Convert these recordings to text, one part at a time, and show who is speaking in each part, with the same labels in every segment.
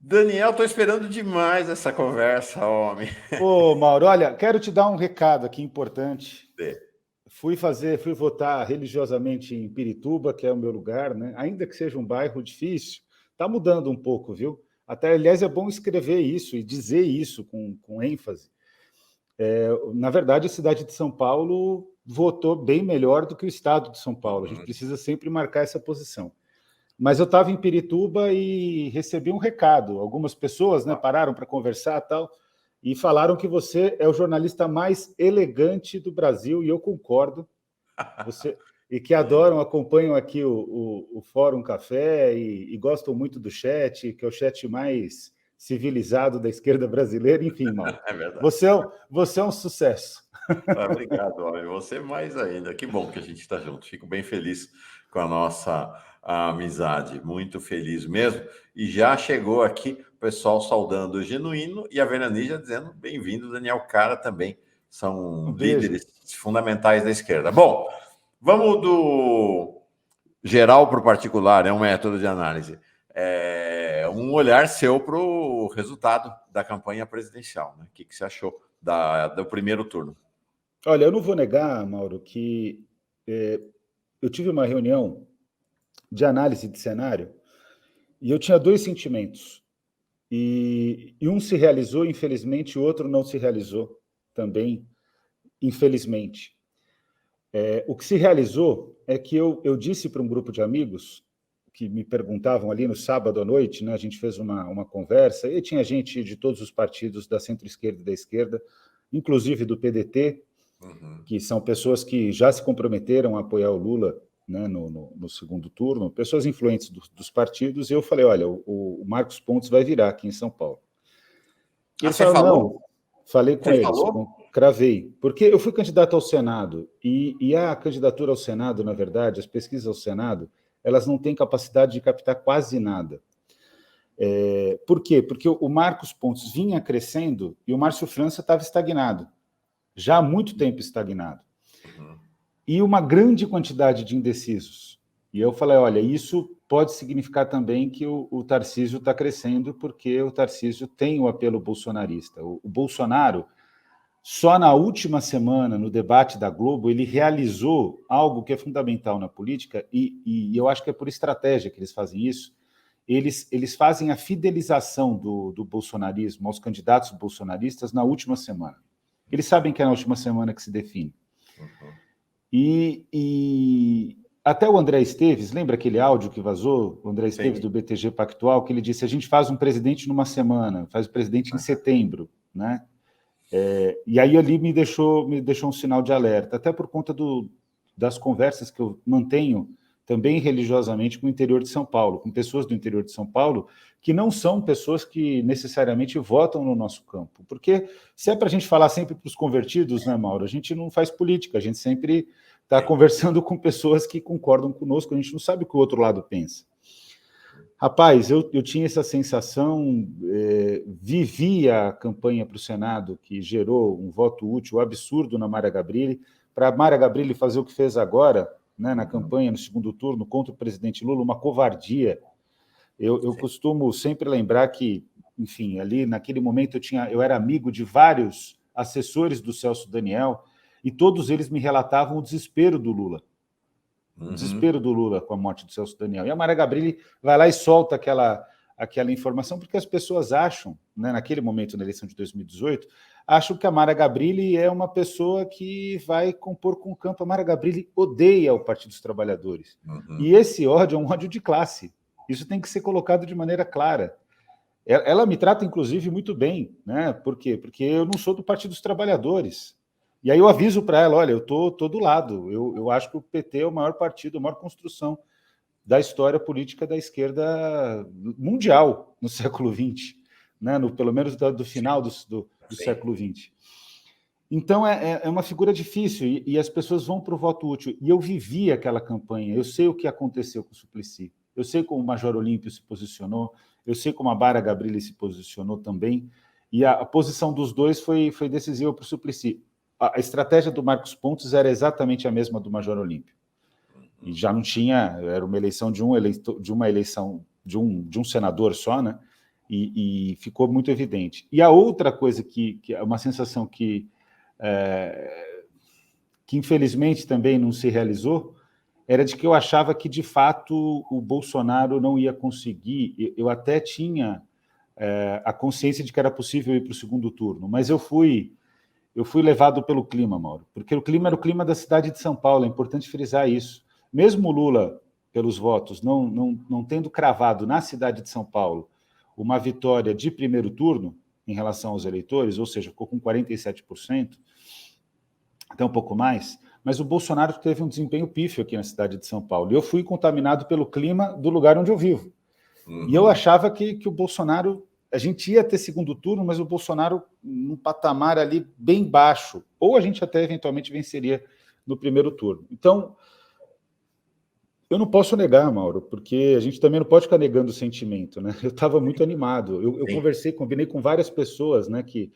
Speaker 1: Daniel, estou esperando demais essa conversa, homem.
Speaker 2: Ô, Mauro, olha, quero te dar um recado aqui importante.
Speaker 1: É.
Speaker 2: Fui votar religiosamente em Pirituba, que é o meu lugar, né? Ainda que seja um bairro difícil, está mudando um pouco, viu? Até, aliás, é bom escrever isso e dizer isso com ênfase. Na verdade, a cidade de São Paulo votou bem melhor do que o estado de São Paulo. A gente precisa sempre marcar essa posição. Mas eu estava em Pirituba e recebi um recado. Algumas pessoas, né, pararam para conversar e tal, e falaram que você é o jornalista mais elegante do Brasil, e eu concordo. Você e que acompanham aqui o Fórum Café e gostam muito do chat, que é o chat mais civilizado da esquerda brasileira. Enfim, Mauro,
Speaker 1: É verdade.
Speaker 2: você é um sucesso.
Speaker 1: Obrigado, homem. Você mais ainda. Que bom que a gente está junto. Fico bem feliz com a nossa amizade. Muito feliz mesmo. E já chegou aqui o pessoal saudando o Genuíno e a Verani já dizendo bem-vindo, Daniel Cara também.
Speaker 2: Um
Speaker 1: São
Speaker 2: beijo.
Speaker 1: líderes fundamentais da esquerda. Bom, vamos do geral para o particular, é um método de análise. Um olhar seu para o resultado da campanha presidencial. Né? O que você achou do primeiro turno?
Speaker 2: Olha, eu não vou negar, Mauro, que eu tive uma reunião de análise de cenário e eu tinha dois sentimentos. E um se realizou, infelizmente, o outro não se realizou também, infelizmente. O que se realizou é que eu disse para um grupo de amigos que me perguntavam ali no sábado à noite, né, a gente fez uma conversa, e tinha gente de todos os partidos da centro-esquerda e da esquerda, inclusive do PDT, que são pessoas que já se comprometeram a apoiar o Lula, né, no segundo turno, pessoas influentes dos partidos, e eu falei, olha, o Marcos Pontes vai virar aqui em São Paulo. E eles
Speaker 1: Você
Speaker 2: falaram,
Speaker 1: falou?
Speaker 2: não, falei com
Speaker 1: Você
Speaker 2: eles,
Speaker 1: falou?
Speaker 2: cravei, porque eu fui candidato ao Senado, e a candidatura ao Senado, na verdade, as pesquisas ao Senado, elas não têm capacidade de captar quase nada. Por quê? Porque o Marcos Pontes vinha crescendo e o Márcio França estava estagnado, já há muito tempo estagnado. E uma grande quantidade de indecisos. E eu falei, olha, isso pode significar também que o Tarcísio está crescendo, porque o Tarcísio tem o apelo bolsonarista. O Bolsonaro, só na última semana, no debate da Globo, ele realizou algo que é fundamental na política, e eu acho que é por estratégia que eles fazem isso. Eles fazem a fidelização do bolsonarismo aos candidatos bolsonaristas na última semana. Eles sabem que é na última semana que se define. E até o André Esteves, lembra aquele áudio que vazou? O André Esteves, do BTG Pactual, que ele disse, a gente faz um presidente numa semana, faz o presidente em setembro, né? E aí ali me deixou um sinal de alerta, até por conta das conversas que eu mantenho também religiosamente com o interior de São Paulo, com pessoas do interior de São Paulo, que não são pessoas que necessariamente votam no nosso campo. Porque se é para a gente falar sempre para os convertidos, né, Mauro, a gente não faz política, a gente sempre está conversando com pessoas que concordam conosco, a gente não sabe o que o outro lado pensa. Rapaz, eu tinha essa sensação, vivi a campanha para o Senado, que gerou um voto útil absurdo na Mara Gabrilli, para a Mara Gabrilli fazer o que fez agora, né, na campanha, no segundo turno, contra o presidente Lula, uma covardia. Eu costumo sempre lembrar que, enfim, ali naquele momento eu era amigo de vários assessores do Celso Daniel, e todos eles me relatavam o desespero do Lula. O desespero do Lula com a morte do Celso Daniel. E a Mara Gabrilli vai lá e solta aquela informação, porque as pessoas acham, né, naquele momento, na eleição de 2018, acham que a Mara Gabrilli é uma pessoa que vai compor com o campo. A Mara Gabrilli odeia o Partido dos Trabalhadores. E esse ódio é um ódio de classe. Isso tem que ser colocado de maneira clara. Ela me trata, inclusive, muito bem, né? Por quê? Porque eu não sou do Partido dos Trabalhadores. E aí eu aviso para ela, olha, eu estou do lado, eu acho que o PT é o maior partido, a maior construção da história política da esquerda mundial no século XX, né? Pelo menos do final do século XX. Então, é uma figura difícil, e as pessoas vão para o voto útil. E eu vivi aquela campanha, eu sei o que aconteceu com o Suplicy, eu sei como o Major Olímpio se posicionou, eu sei como a Mara Gabrilli se posicionou também, e a posição dos dois foi decisiva para o Suplicy. A estratégia do Marcos Pontes era exatamente a mesma do Major Olímpio. E já não tinha, era uma eleição de uma eleição de um senador só, né? e ficou muito evidente. E a outra coisa que é uma sensação que infelizmente também não se realizou, era de que eu achava que, de fato, o Bolsonaro não ia conseguir. Eu até tinha a consciência de que era possível ir para o segundo turno, mas eu fui levado pelo clima, Mauro, porque o clima era o clima da cidade de São Paulo, é importante frisar isso. Mesmo o Lula, pelos votos, não tendo cravado na cidade de São Paulo uma vitória de primeiro turno em relação aos eleitores, ou seja, ficou com 47%, até um pouco mais, mas o Bolsonaro teve um desempenho pífio aqui na cidade de São Paulo. E eu fui contaminado pelo clima do lugar onde eu vivo. E eu achava que o Bolsonaro... A gente ia ter segundo turno, mas o Bolsonaro num patamar ali bem baixo. Ou a gente até eventualmente venceria no primeiro turno. Então, eu não posso negar, Mauro, porque a gente também não pode ficar negando o sentimento, né? Eu estava muito animado. Eu combinei com várias pessoas, né, que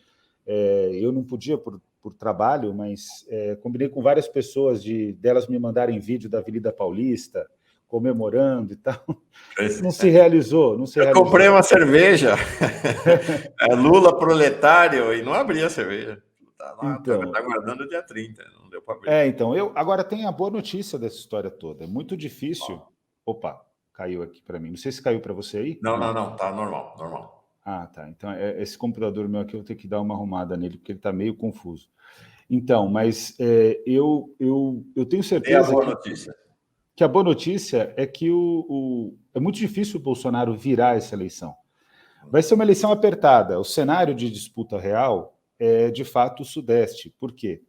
Speaker 2: eu não podia por trabalho, mas combinei com várias pessoas delas me mandarem vídeo da Avenida Paulista, comemorando e tal. Não se realizou,
Speaker 1: Eu comprei uma cerveja, Lula proletário, e não abri a cerveja. Tá guardando o dia 30, não deu para abrir.
Speaker 2: Então, agora tem a boa notícia dessa história toda. É muito difícil. Opa, caiu aqui para mim. Não sei se caiu para você aí.
Speaker 1: Não, tá normal.
Speaker 2: Ah, tá. Então, esse computador meu aqui, eu vou ter que dar uma arrumada nele, porque ele está meio confuso. Então, mas eu tenho certeza que a boa notícia é que é muito difícil o Bolsonaro virar essa eleição. Vai ser uma eleição apertada. O cenário de disputa real é, de fato, o Sudeste. Por quê?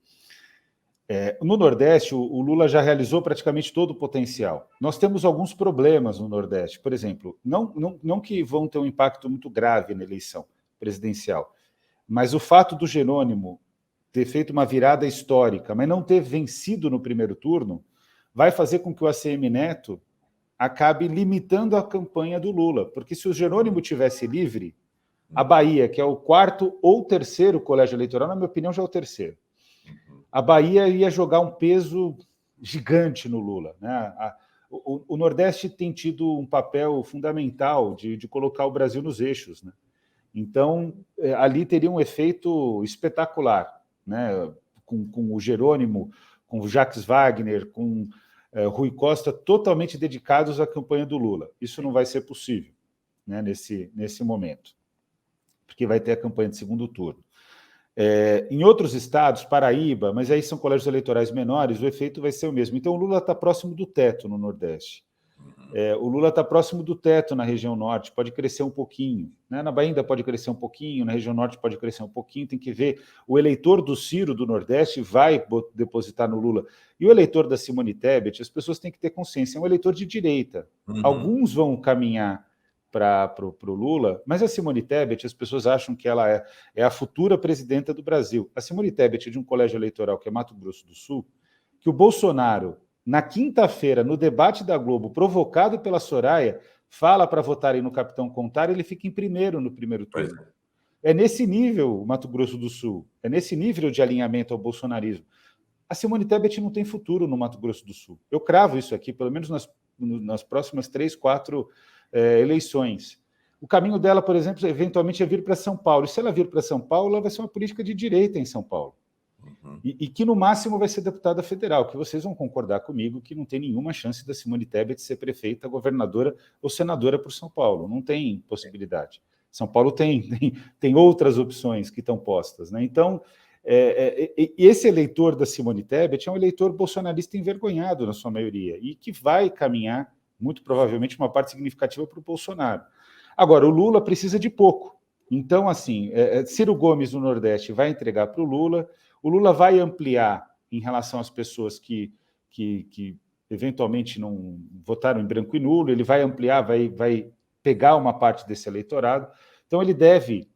Speaker 2: No Nordeste, o Lula já realizou praticamente todo o potencial. Nós temos alguns problemas no Nordeste. Por exemplo, não que vão ter um impacto muito grave na eleição presidencial, mas o fato do Jerônimo ter feito uma virada histórica, mas não ter vencido no primeiro turno, vai fazer com que o ACM Neto acabe limitando a campanha do Lula. Porque se o Jerônimo tivesse livre, a Bahia, que é o quarto ou terceiro colégio eleitoral, na minha opinião, já é o terceiro, a Bahia ia jogar um peso gigante no Lula, né? O Nordeste tem tido um papel fundamental de colocar o Brasil nos eixos, né? Então, ali teria um efeito espetacular, né? Com o Jerônimo, com o Jacques Wagner, com Rui Costa, totalmente dedicados à campanha do Lula. Isso não vai ser possível, né, nesse momento, porque vai ter a campanha de segundo turno. Em outros estados, Paraíba, mas aí são colégios eleitorais menores, o efeito vai ser o mesmo. Então, o Lula está próximo do teto no Nordeste. O Lula está próximo do teto na região norte, pode crescer um pouquinho, né? Na Bahia ainda pode crescer um pouquinho, na região norte pode crescer um pouquinho, tem que ver. O eleitor do Ciro do Nordeste vai depositar no Lula. E o eleitor da Simone Tebet, as pessoas têm que ter consciência, é um eleitor de direita. Alguns vão caminhar para o Lula, mas a Simone Tebet, as pessoas acham que ela é a futura presidenta do Brasil. A Simone Tebet é de um colégio eleitoral que é Mato Grosso do Sul, que o Bolsonaro, na quinta-feira, no debate da Globo, provocado pela Soraya, fala para votarem no Capitão Contar, ele fica em primeiro no primeiro turno. É nesse nível o Mato Grosso do Sul, é nesse nível de alinhamento ao bolsonarismo. A Simone Tebet não tem futuro no Mato Grosso do Sul. Eu cravo isso aqui, pelo menos nas próximas 3, 4 eleições. O caminho dela, por exemplo, eventualmente é vir para São Paulo. E se ela vir para São Paulo, ela vai ser uma política de direita em São Paulo. E que, no máximo, vai ser deputada federal, que vocês vão concordar comigo que não tem nenhuma chance da Simone Tebet ser prefeita, governadora ou senadora por São Paulo. Não tem possibilidade. São Paulo tem outras opções que estão postas, né? Então, esse eleitor da Simone Tebet é um eleitor bolsonarista envergonhado, na sua maioria, e que vai caminhar, muito provavelmente, uma parte significativa para o Bolsonaro. Agora, o Lula precisa de pouco. Então, assim, Ciro Gomes, no Nordeste, vai entregar para o Lula vai ampliar em relação às pessoas que eventualmente não votaram em branco e nulo, ele vai ampliar, vai pegar uma parte desse eleitorado. Então, ele deve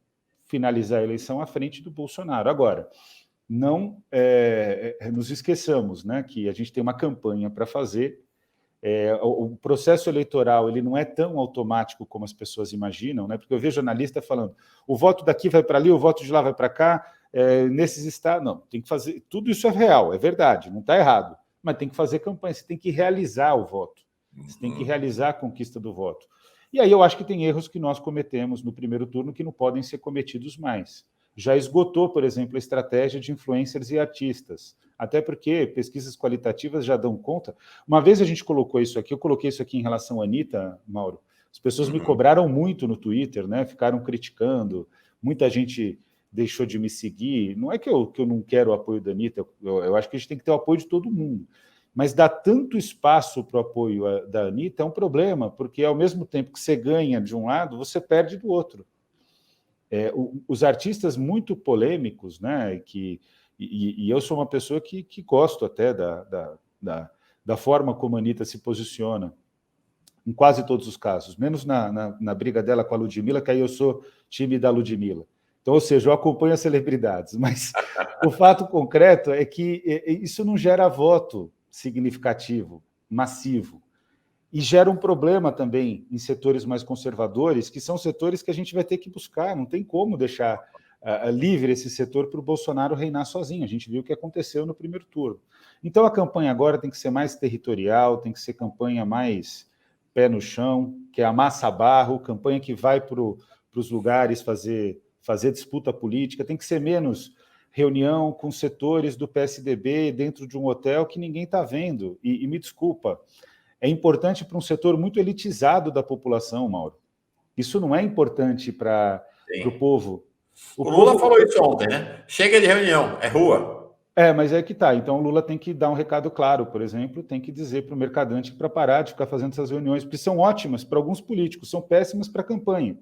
Speaker 2: finalizar a eleição à frente do Bolsonaro. Agora, não nos esqueçamos, né, que a gente tem uma campanha para fazer. O processo eleitoral ele não é tão automático como as pessoas imaginam, né? Porque eu vejo jornalista falando o voto daqui vai para ali, o voto de lá vai para cá, nesses estados. Não, tem que fazer. Tudo isso é real, é verdade, não está errado, mas tem que fazer campanha, você tem que realizar o voto, você tem que realizar a conquista do voto. E aí eu acho que tem erros que nós cometemos no primeiro turno que não podem ser cometidos mais. Já esgotou, por exemplo, a estratégia de influencers e artistas, até porque pesquisas qualitativas já dão conta. Uma vez a gente colocou isso aqui, eu coloquei isso aqui em relação à Anitta, Mauro, as pessoas me cobraram muito no Twitter, né? Ficaram criticando, muita gente deixou de me seguir. Não é que eu não quero o apoio da Anitta, eu acho que a gente tem que ter o apoio de todo mundo. Mas dar tanto espaço para o apoio da Anitta é um problema, porque ao mesmo tempo que você ganha de um lado, você perde do outro. Os artistas muito polêmicos, né? E eu sou uma pessoa que gosto até da forma como a Anitta se posiciona, em quase todos os casos, menos na briga dela com a Ludmilla, que aí eu sou time da Ludmilla. Então, ou seja, eu acompanho as celebridades, mas o fato concreto é que isso não gera voto significativo, massivo. E gera um problema também em setores mais conservadores, que são setores que a gente vai ter que buscar, não tem como deixar livre esse setor para o Bolsonaro reinar sozinho. A gente viu o que aconteceu no primeiro turno. Então, a campanha agora tem que ser mais territorial, tem que ser campanha mais pé no chão, que é amassa barro, campanha que vai para os lugares fazer disputa política, tem que ser menos reunião com setores do PSDB dentro de um hotel que ninguém está vendo. E me desculpa, é importante para um setor muito elitizado da população, Mauro. Isso não é importante para o povo.
Speaker 1: O Lula falou isso ontem, né? Chega de reunião, é rua.
Speaker 2: Mas é que tá. Então o Lula tem que dar um recado claro, por exemplo, tem que dizer para o mercadante para parar de ficar fazendo essas reuniões, porque são ótimas para alguns políticos, são péssimas para a campanha.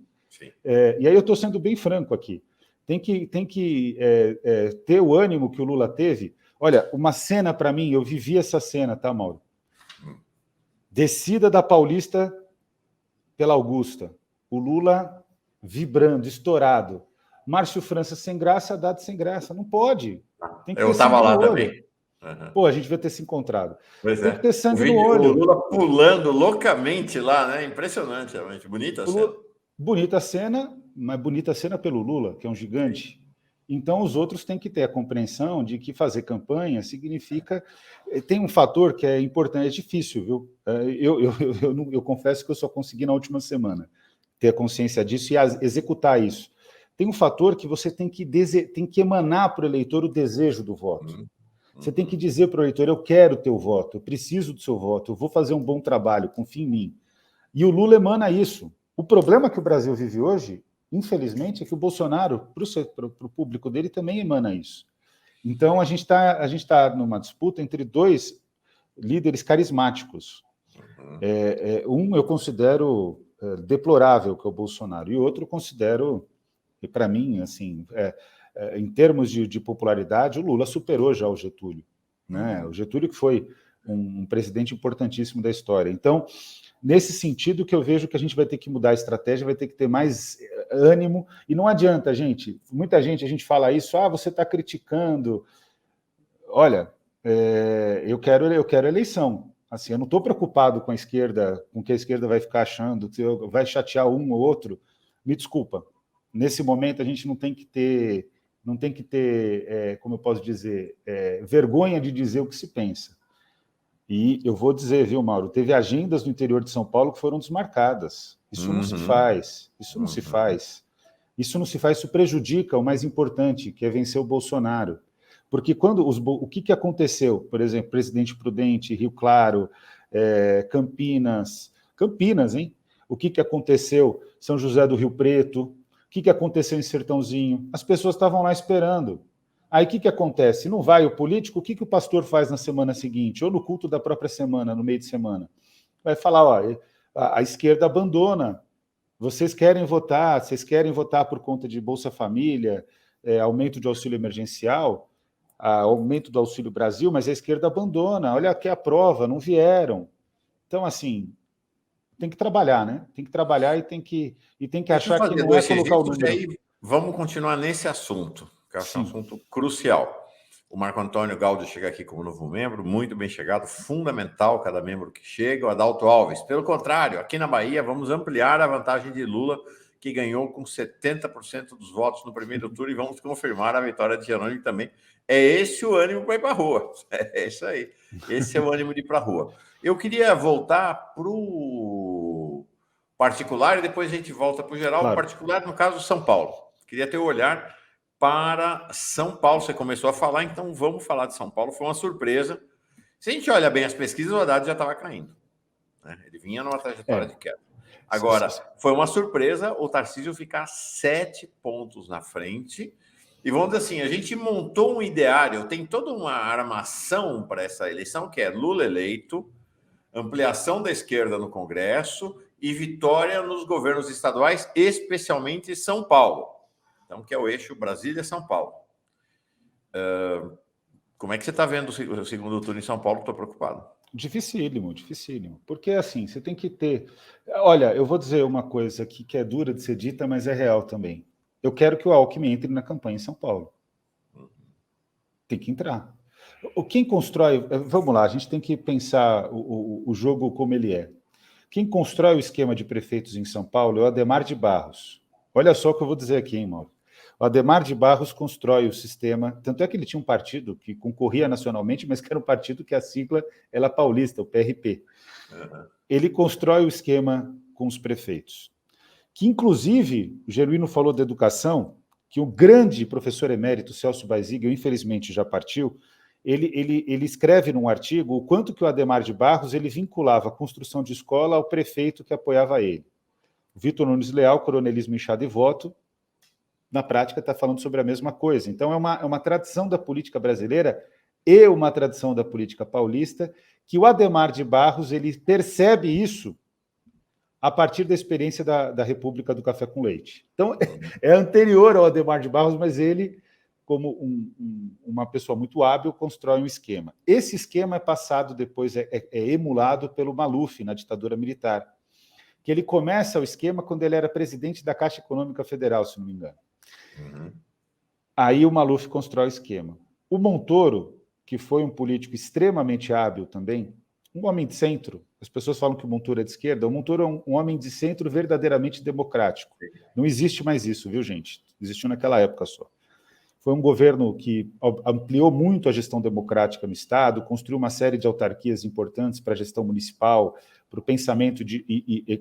Speaker 2: E aí eu estou sendo bem franco aqui. Tem que ter o ânimo que o Lula teve. Olha, uma cena para mim, eu vivi essa cena, tá, Mauro? Descida da Paulista pela Augusta. O Lula vibrando, estourado. Márcio França sem graça, Haddad sem graça. Não pode. Tem que
Speaker 1: eu estava lá também.
Speaker 2: Uhum. Pô, a gente devia ter se encontrado.
Speaker 1: Pois
Speaker 2: tem que ter sangue no olho.
Speaker 1: O Lula pulando loucamente lá, né? Impressionante, realmente. Bonita a cena.
Speaker 2: Bonita cena, mas bonita cena pelo Lula, que é um gigante. Sim. Então, os outros têm que ter a compreensão de que fazer campanha significa... Tem um fator que é importante, é difícil, viu? Eu confesso que eu só consegui na última semana ter a consciência disso e executar isso. Tem um fator que você tem que emanar para o eleitor o desejo do voto. Você tem que dizer para o eleitor, eu quero o teu voto, eu preciso do seu voto, eu vou fazer um bom trabalho, confia em mim. E o Lula emana isso. O problema que o Brasil vive hoje, infelizmente, é que o Bolsonaro, para o público dele, também emana isso. Então, a gente tá numa disputa entre dois líderes carismáticos. Um eu considero deplorável, que é o Bolsonaro, e outro eu considero, para mim, assim, em termos de popularidade, o Lula superou já o Getúlio. Né? O Getúlio que foi um presidente importantíssimo da história. Então, nesse sentido que eu vejo que a gente vai ter que mudar a estratégia, vai ter que ter mais ânimo, e não adianta, gente, muita gente, a gente fala isso, você está criticando. Olha, eu quero eleição. Assim, eu não estou preocupado com a esquerda, com o que a esquerda vai ficar achando, que vai chatear um ou outro. Me desculpa. Nesse momento, a gente não tem que ter, como eu posso dizer, vergonha de dizer o que se pensa. E eu vou dizer, viu, Mauro, teve agendas no interior de São Paulo que foram desmarcadas. Isso não se faz. Isso não se faz. Isso não se faz, isso prejudica o mais importante, que é vencer o Bolsonaro. Porque quando o que aconteceu? Por exemplo, Presidente Prudente, Rio Claro, Campinas, hein? O que aconteceu? São José do Rio Preto, o que aconteceu em Sertãozinho? As pessoas estavam lá esperando. Aí o que acontece? Não vai o político, o que o pastor faz na semana seguinte? Ou no culto da própria semana, no meio de semana? Vai falar, a esquerda abandona. Vocês querem votar por conta de Bolsa Família, aumento de auxílio emergencial, aumento do Auxílio Brasil, mas a esquerda abandona. Olha aqui a prova, não vieram. Então, assim, tem que trabalhar, né? Tem que trabalhar e tem que achar que não é colocar o número.
Speaker 1: Aí, vamos continuar nesse assunto, que é um assunto crucial. O Marco Antônio Gaudio chega aqui como novo membro, muito bem chegado, fundamental cada membro que chega. O Adalto Alves, pelo contrário, aqui na Bahia vamos ampliar a vantagem de Lula, que ganhou com 70% dos votos no primeiro turno, e vamos confirmar a vitória de Jerônimo também. É esse o ânimo para ir para a rua. É isso aí. Esse é o ânimo de ir para a rua. Eu queria voltar para o particular e depois a gente volta para o geral.
Speaker 2: Claro.
Speaker 1: Particular, no caso, São Paulo. Queria ter o olhar para São Paulo. Você começou a falar, então vamos falar de São Paulo. Foi uma surpresa. Se a gente olha bem as pesquisas, o Haddad já estava caindo, né? Ele vinha numa trajetória de queda. Agora, foi uma surpresa o Tarcísio ficar 7 pontos na frente. E vamos dizer assim, a gente montou um ideário, tem toda uma armação para essa eleição, que é Lula eleito, ampliação da esquerda no Congresso e vitória nos governos estaduais, especialmente São Paulo. Então, que é o eixo Brasília-São Paulo. Como é que você está vendo o segundo turno em São Paulo? Estou preocupado.
Speaker 2: Dificílimo, dificílimo. Porque, assim, você tem que ter... Olha, eu vou dizer uma coisa aqui que é dura de ser dita, mas é real também. Eu quero que o Alckmin entre na campanha em São Paulo. Tem que entrar. Quem constrói... Vamos lá, a gente tem que pensar o jogo como ele é. Quem constrói o esquema de prefeitos em São Paulo é o Adhemar de Barros. Olha só o que eu vou dizer aqui, hein, Mauro? O Adhemar de Barros constrói o sistema, tanto é que ele tinha um partido que concorria nacionalmente, mas que era um partido que a sigla era paulista, o PRP. Uhum. Ele constrói o esquema com os prefeitos. Que, inclusive, o Genuíno falou da educação, que o grande professor emérito Celso Baizigel, infelizmente já partiu, ele escreve num artigo o quanto que o Adhemar de Barros ele vinculava a construção de escola ao prefeito que apoiava ele. O Vitor Nunes Leal, coronelismo inchado e voto, na prática está falando sobre a mesma coisa. Então é uma tradição da política brasileira e uma tradição da política paulista que o Adhemar de Barros ele percebe isso a partir da experiência da República do Café com Leite. Então é anterior ao Adhemar de Barros, mas ele, como uma pessoa muito hábil, constrói um esquema. Esse esquema é passado depois, é emulado pelo Maluf na ditadura militar, que ele começa o esquema quando ele era presidente da Caixa Econômica Federal, se não me engano. Uhum. Aí o Maluf constrói o esquema. O Montoro, que foi um político extremamente hábil também, um homem de centro, as pessoas falam que o Montoro é de esquerda, o Montoro é um homem de centro verdadeiramente democrático. Não existe mais isso, viu, gente? Existiu naquela época só. Foi um governo que ampliou muito a gestão democrática no Estado, construiu uma série de autarquias importantes para a gestão municipal, para o pensamento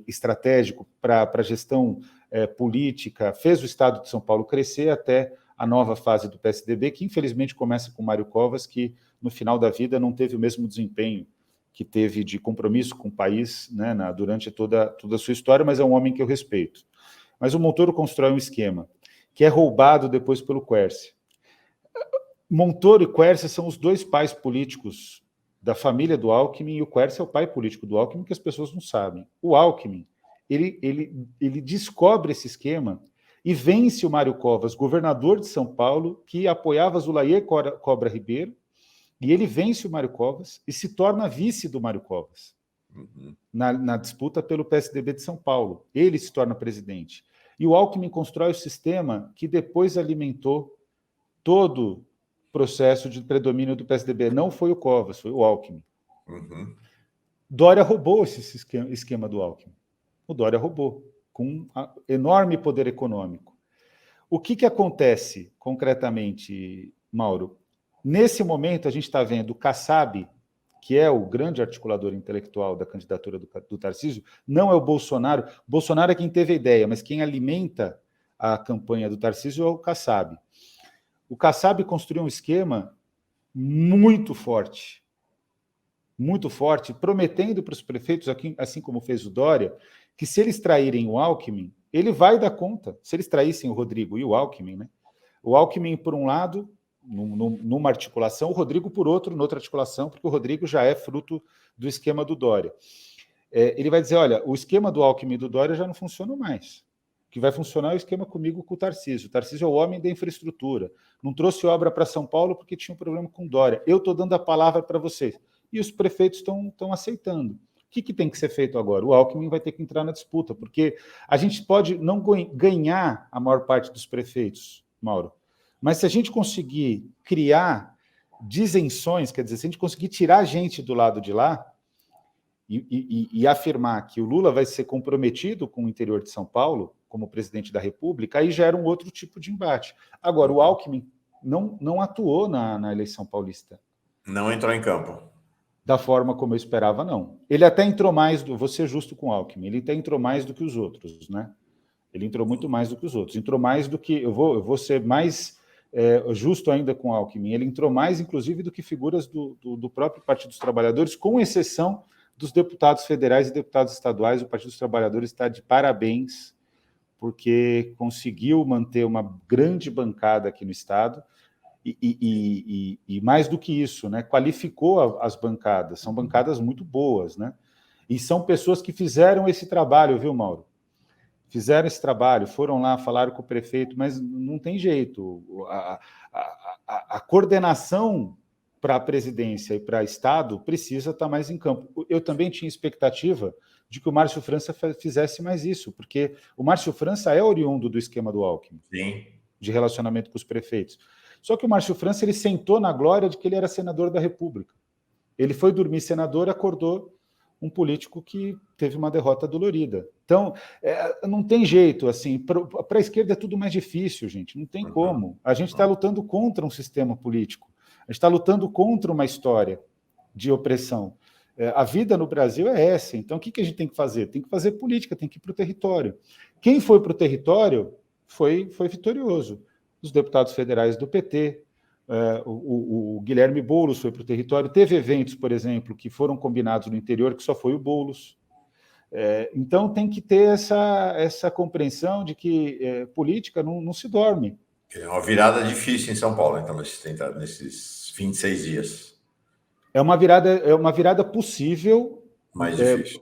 Speaker 2: estratégico, para a gestão política, fez o Estado de São Paulo crescer até a nova fase do PSDB, que infelizmente começa com Mário Covas, que no final da vida não teve o mesmo desempenho que teve de compromisso com o país, né, durante toda a sua história, mas é um homem que eu respeito. Mas o Montoro constrói um esquema que é roubado depois pelo Quércia. Montoro e Quércia são os dois pais políticos da família do Alckmin, e o Quércia é o pai político do Alckmin, que as pessoas não sabem. O Alckmin, ele descobre esse esquema e vence o Mário Covas, governador de São Paulo, que apoiava Zulair Cobra Ribeiro, e ele vence o Mário Covas e se torna vice do Mário Covas, na disputa pelo PSDB de São Paulo. Ele se torna presidente. E o Alckmin constrói o sistema que depois alimentou todo o processo de predomínio do PSDB. Não foi o Covas, foi o Alckmin. Uhum. Dória roubou esse esquema do Alckmin. O Dória roubou, com enorme poder econômico. O que acontece concretamente, Mauro? Nesse momento, a gente está vendo o Kassab, que é o grande articulador intelectual da candidatura do Tarcísio, não é o Bolsonaro. O Bolsonaro é quem teve a ideia, mas quem alimenta a campanha do Tarcísio é o Kassab. O Kassab construiu um esquema muito forte, prometendo para os prefeitos, assim como fez o Dória, que se eles traírem o Alckmin, ele vai dar conta. Se eles traíssem o Rodrigo e o Alckmin, né? O Alckmin, por um lado, numa articulação, o Rodrigo por outro, noutra articulação, porque o Rodrigo já é fruto do esquema do Dória. Ele vai dizer, olha, o esquema do Alckmin e do Dória já não funciona mais. O que vai funcionar é o esquema comigo com o Tarcísio. O Tarcísio é o homem da infraestrutura. Não trouxe obra para São Paulo porque tinha um problema com o Dória. Eu estou dando a palavra para vocês. E os prefeitos estão aceitando. O que tem que ser feito agora? O Alckmin vai ter que entrar na disputa, porque a gente pode não ganhar a maior parte dos prefeitos, Mauro, mas se a gente conseguir criar disenções, quer dizer, se a gente conseguir tirar a gente do lado de lá e afirmar que o Lula vai ser comprometido com o interior de São Paulo como presidente da República, aí gera um outro tipo de embate. Agora, o Alckmin não atuou na eleição paulista.
Speaker 1: Não entrou em campo.
Speaker 2: da forma como eu esperava, não. Ele até entrou mais, vou ser justo com o Alckmin, ele até entrou mais do que os outros, né? Ele entrou muito mais do que os outros. Entrou mais do que... Eu vou ser mais justo ainda com o Alckmin. Ele entrou mais, inclusive, do que figuras do próprio Partido dos Trabalhadores, com exceção dos deputados federais e deputados estaduais. O Partido dos Trabalhadores está de parabéns, porque conseguiu manter uma grande bancada aqui no Estado e mais do que isso, né, qualificou as bancadas. São bancadas muito boas, né? E são pessoas que fizeram esse trabalho, viu, Mauro? Fizeram esse trabalho, foram lá, falaram com o prefeito, mas não tem jeito. A coordenação para a presidência e para o Estado precisa estar mais em campo. Eu também tinha expectativa de que o Márcio França fizesse mais isso, porque o Márcio França é oriundo do esquema do Alckmin,
Speaker 1: Sim.
Speaker 2: de relacionamento com os prefeitos. Só que o Márcio França ele sentou na glória de que ele era senador da República. Ele foi dormir senador, acordou um político que teve uma derrota dolorida. Então, não tem jeito, assim, para a esquerda é tudo mais difícil, gente, não tem como. A gente está lutando contra um sistema político, a gente está lutando contra uma história de opressão. A vida no Brasil é essa, então o que a gente tem que fazer? Tem que fazer política, tem que ir para o território. Quem foi para o território foi vitorioso. Os deputados federais do PT, o Guilherme Boulos foi para o território, teve eventos, por exemplo, que foram combinados no interior, que só foi o Boulos. Então tem que ter essa compreensão de que política não se dorme.
Speaker 1: É uma virada difícil em São Paulo, então, nesses 26 dias.
Speaker 2: É uma virada possível,
Speaker 1: mais difícil.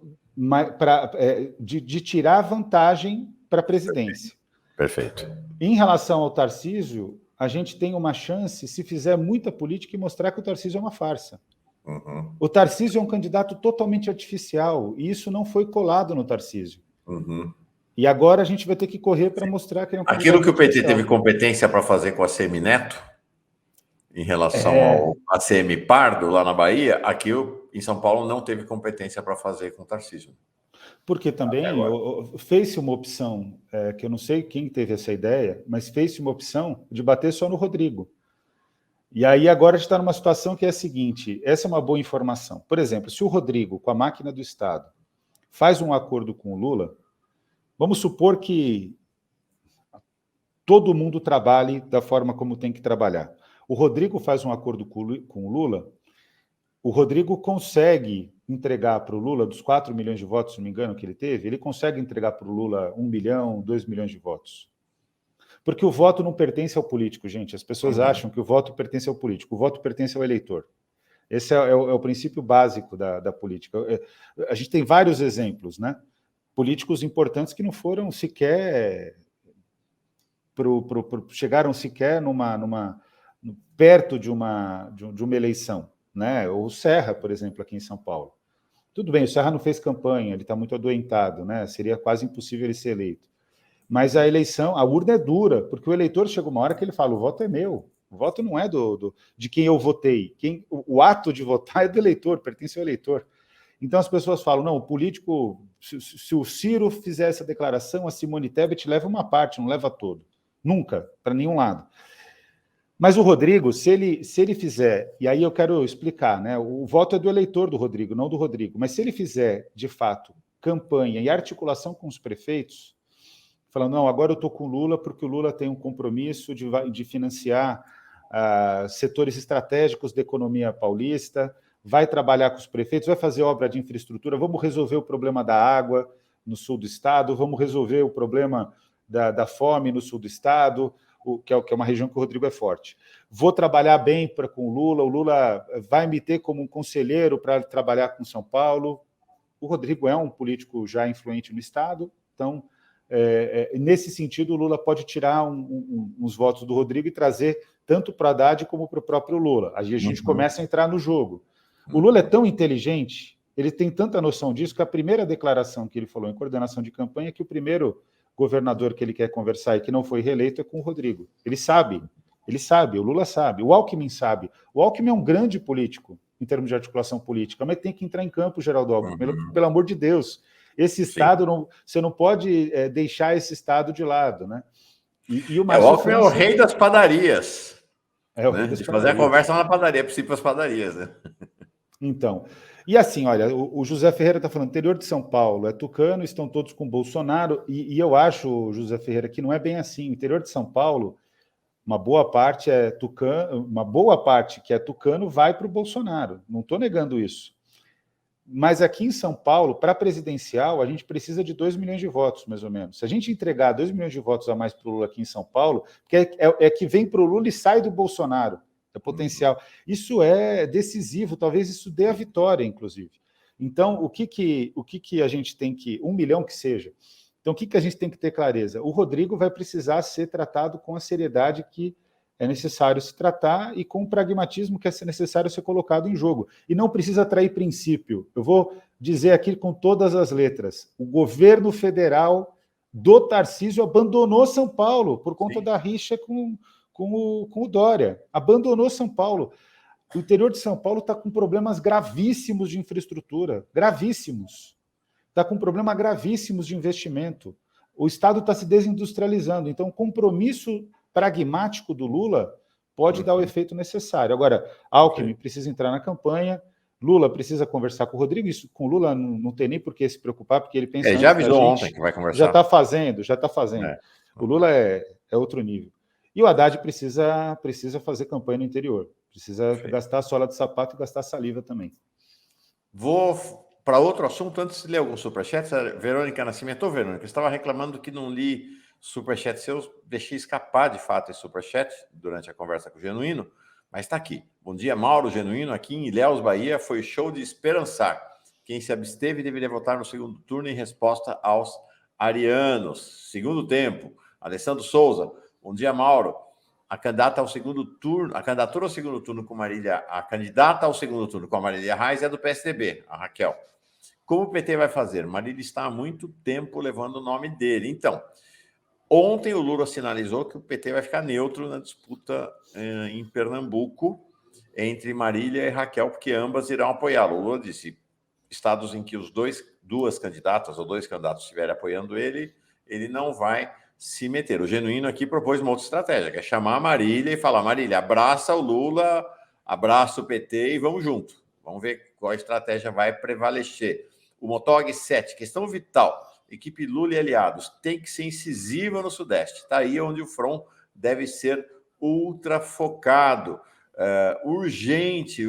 Speaker 2: De tirar vantagem para a presidência.
Speaker 1: Perfeito.
Speaker 2: Em relação ao Tarcísio, a gente tem uma chance, se fizer muita política, e mostrar que o Tarcísio é uma farsa.
Speaker 1: Uhum.
Speaker 2: O Tarcísio é um candidato totalmente artificial, e isso não foi colado no Tarcísio.
Speaker 1: Uhum.
Speaker 2: E agora a gente vai ter que correr para mostrar que ele é um candidato
Speaker 1: Aquilo que o PT
Speaker 2: artificial.
Speaker 1: teve competência para fazer com a Semineto, em relação ao ACM Pardo, lá na Bahia, aqui em São Paulo não teve competência para fazer com o Tarcísio.
Speaker 2: Porque também fez-se uma opção, que eu não sei quem teve essa ideia, mas fez-se uma opção de bater só no Rodrigo. E aí agora a gente está numa situação que é a seguinte, essa é uma boa informação. Por exemplo, se o Rodrigo, com a máquina do Estado, faz um acordo com o Lula, vamos supor que todo mundo trabalhe da forma como tem que trabalhar. O Rodrigo faz um acordo com o Lula, o Rodrigo consegue entregar para o Lula, dos 4 milhões de votos, se não me engano, que ele teve, ele consegue entregar para o Lula 1 milhão, 2 milhões de votos. Porque o voto não pertence ao político, gente. As pessoas acham que o voto pertence ao político. O voto pertence ao eleitor. Esse é o princípio básico da política. A gente tem vários exemplos, né? Políticos importantes que não foram sequer... chegaram sequer perto de uma eleição, né? O Serra, por exemplo, aqui em São Paulo. Tudo bem, o Serra não fez campanha, ele está muito adoentado, né? Seria quase impossível ele ser eleito. Mas a eleição, a urna é dura, porque o eleitor chega uma hora que ele fala, o voto é meu, o voto não é de quem eu votei, o ato de votar é do eleitor, pertence ao eleitor. Então as pessoas falam, não, o político, se o Ciro fizer essa declaração, a Simone Tebet leva uma parte, não leva todo. Nunca, para nenhum lado. Mas o Rodrigo, se ele fizer, e aí eu quero explicar, né? O voto é do eleitor do Rodrigo, não do Rodrigo, mas se ele fizer, de fato, campanha e articulação com os prefeitos, falando, não, agora eu estou com o Lula porque o Lula tem um compromisso de financiar setores estratégicos da economia paulista, vai trabalhar com os prefeitos, vai fazer obra de infraestrutura, vamos resolver o problema da água no sul do estado, vamos resolver o problema da fome no sul do estado, que é uma região que o Rodrigo é forte. Vou trabalhar bem com o Lula vai me ter como um conselheiro para trabalhar com São Paulo. O Rodrigo é um político já influente no estado, então, nesse sentido, o Lula pode tirar uns votos do Rodrigo e trazer tanto para Haddad como para o próprio Lula. Aí a gente começa a entrar no jogo. O Lula é tão inteligente, ele tem tanta noção disso, que a primeira declaração que ele falou em coordenação de campanha é que o primeiro governador que ele quer conversar e que não foi reeleito é com o Rodrigo. Ele sabe, o Lula sabe, o Alckmin sabe. O Alckmin é um grande político em termos de articulação política, mas tem que entrar em campo, Geraldo Alckmin, pelo amor de Deus. Esse Estado, você não pode deixar esse Estado de lado, né? E
Speaker 1: o Alckmin é o rei das padarias.
Speaker 2: É o rei das
Speaker 1: padarias. Fazer a conversa na padaria, é possível para as padarias, né?
Speaker 2: Então, e assim, olha, o José Ferreira está falando, interior de São Paulo é tucano, estão todos com Bolsonaro, e eu acho, José Ferreira, que não é bem assim. O interior de São Paulo, uma boa parte é tucano, uma boa parte que é tucano vai para o Bolsonaro. Não estou negando isso. Mas aqui em São Paulo, para presidencial, a gente precisa de 2 milhões de votos, mais ou menos. Se a gente entregar 2 milhões de votos a mais para o Lula aqui em São Paulo, que é que vem para o Lula e sai do Bolsonaro, é potencial. Isso é decisivo, talvez isso dê a vitória, inclusive. Então, o que a gente tem que... 1 milhão que seja. Então, o que a gente tem que ter clareza? O Rodrigo vai precisar ser tratado com a seriedade que é necessário se tratar e com o pragmatismo que é necessário ser colocado em jogo. E não precisa trair princípio. Eu vou dizer aqui com todas as letras. O governo federal do Tarcísio abandonou São Paulo por conta da rixa com o Dória. Abandonou São Paulo. O interior de São Paulo está com problemas gravíssimos de infraestrutura. Gravíssimos. Está com problemas gravíssimos de investimento. O Estado está se desindustrializando. Então, o compromisso pragmático do Lula pode dar o efeito necessário. Agora, Alckmin precisa entrar na campanha, Lula precisa conversar com o Rodrigo, isso com o Lula não tem nem por que se preocupar, porque ele pensa...
Speaker 1: Ele já avisou ontem que vai conversar.
Speaker 2: Já está fazendo. O Lula é outro nível. E o Haddad precisa fazer campanha no interior, precisa gastar a sola de sapato e gastar saliva também.
Speaker 1: Vou para outro assunto, antes de ler alguns superchats. Verônica Nascimento, Verônica, eu estava reclamando que não li superchat seus, deixei escapar de fato esse superchat durante a conversa com o Genuíno, mas está aqui. Bom dia, Mauro Genuíno, aqui em Ilhéus, Bahia, foi show de esperançar. Quem se absteve deveria votar no segundo turno em resposta aos arianos. Segundo tempo, Alessandro Souza, bom dia, Mauro. A candidata ao segundo turno, a candidatura ao segundo turno com Marília, a candidata ao segundo turno com a Marília Reis é do PSDB, a Raquel. Como o PT vai fazer? Marília está há muito tempo levando o nome dele. Então, ontem o Lula sinalizou que o PT vai ficar neutro na disputa em Pernambuco entre Marília e Raquel, porque ambas irão apoiá-lo. O Lula disse, estados em que duas candidatas ou dois candidatos estiverem apoiando ele, ele não vai se meter. O Genuíno aqui propôs uma outra estratégia, que é chamar a Marília e falar, Marília, abraça o Lula, abraça o PT e vamos junto. Vamos ver qual estratégia vai prevalecer. O Motog 7, questão vital. Equipe Lula e aliados tem que ser incisiva no Sudeste. Está aí onde o front deve ser ultra focado. Urgente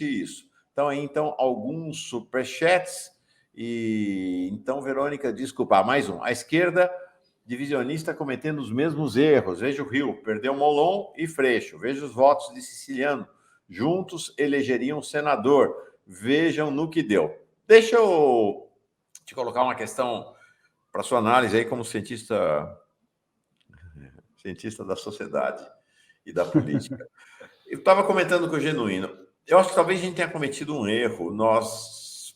Speaker 1: isso. Então, alguns superchats. E então, Verônica, desculpa, mais um. A esquerda divisionista cometendo os mesmos erros. Veja o Rio, perdeu Molon e Freixo. Veja os votos de Siciliano. Juntos elegeriam um senador. Vejam no que deu. Deixa eu te colocar uma questão para sua análise aí como cientista da sociedade e da política. Eu estava comentando com o Genuíno. Eu acho que talvez a gente tenha cometido um erro. Nós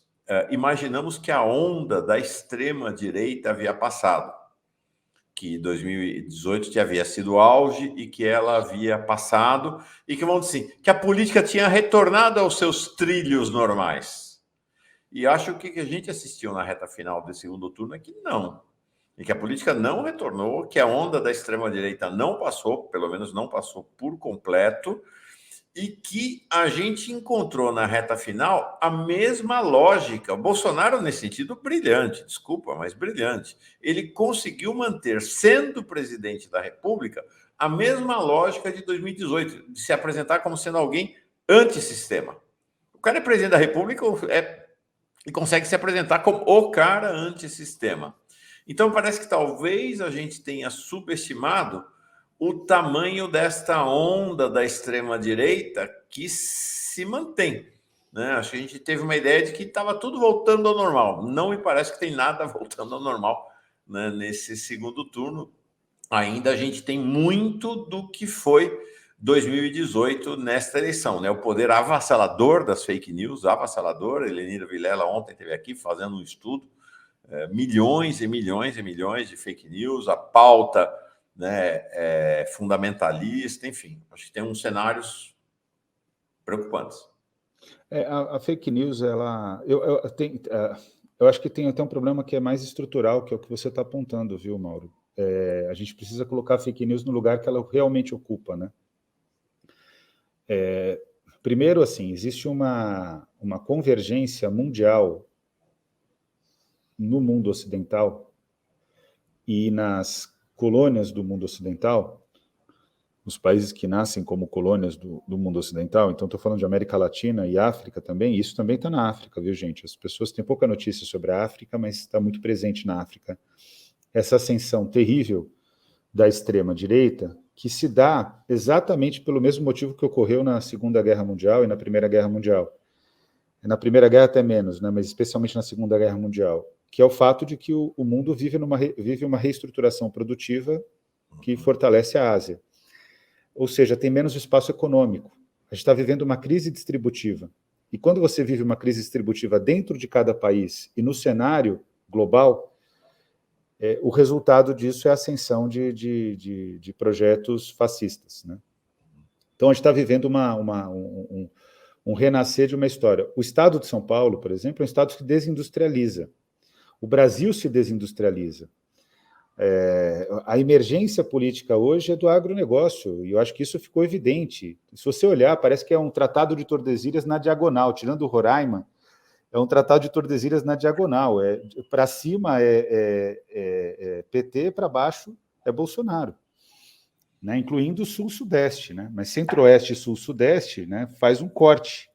Speaker 1: imaginamos que a onda da extrema-direita havia passado, que 2018 já havia sido o auge e que ela havia passado e que, vamos dizer assim, que a política tinha retornado aos seus trilhos normais. E acho que a gente assistiu na reta final do segundo turno é que não. E que a política não retornou, que a onda da extrema-direita não passou, pelo menos não passou por completo, e que a gente encontrou na reta final a mesma lógica. O Bolsonaro, nesse sentido, brilhante, desculpa, mas brilhante. Ele conseguiu manter, sendo presidente da República, a mesma lógica de 2018, de se apresentar como sendo alguém antissistema. O cara é presidente da República e consegue se apresentar como o cara antissistema. Então, parece que talvez a gente tenha subestimado o tamanho desta onda da extrema-direita que se mantém. Né? Acho que a gente teve uma ideia de que estava tudo voltando ao normal. Não me parece que tem nada voltando ao normal, né? Nesse segundo turno. Ainda a gente tem muito do que foi 2018 nesta eleição, né? O poder avassalador das fake news, avassalador. Helenira Vilela ontem esteve aqui fazendo um estudo, milhões e milhões e milhões de fake news, a pauta, né, fundamentalista, enfim. Acho que tem uns cenários preocupantes.
Speaker 2: A fake news, eu acho que tem até um problema que é mais estrutural, que é o que você está apontando, viu, Mauro? A gente precisa colocar a fake news no lugar que ela realmente ocupa, né? Primeiro, assim, existe uma convergência mundial no mundo ocidental e nas colônias do mundo ocidental, os países que nascem como colônias do mundo ocidental, então estou falando de América Latina e África também, e isso também está na África, viu, gente? As pessoas têm pouca notícia sobre a África, mas está muito presente na África. Essa ascensão terrível da extrema-direita, que se dá exatamente pelo mesmo motivo que ocorreu na Segunda Guerra Mundial e na Primeira Guerra Mundial. Na Primeira Guerra até menos, né, mas especialmente na Segunda Guerra Mundial, que é o fato de que o mundo vive uma reestruturação produtiva que fortalece a Ásia. Ou seja, tem menos espaço econômico. A gente está vivendo uma crise distributiva. E quando você vive uma crise distributiva dentro de cada país e no cenário global, o resultado disso é a ascensão de projetos fascistas, né? Então, a gente está vivendo um renascer de uma história. O estado de São Paulo, por exemplo, é um estado que desindustrializa. O Brasil se desindustrializa. A emergência política hoje é do agronegócio, e eu acho que isso ficou evidente. Se você olhar, parece que é um tratado de Tordesilhas na diagonal, tirando o Roraima, é um tratado de Tordesilhas na diagonal. Para cima é PT, para baixo é Bolsonaro, né? Incluindo o Sul-Sudeste, né? Mas Centro-Oeste e Sul-Sudeste, né, faz um corte.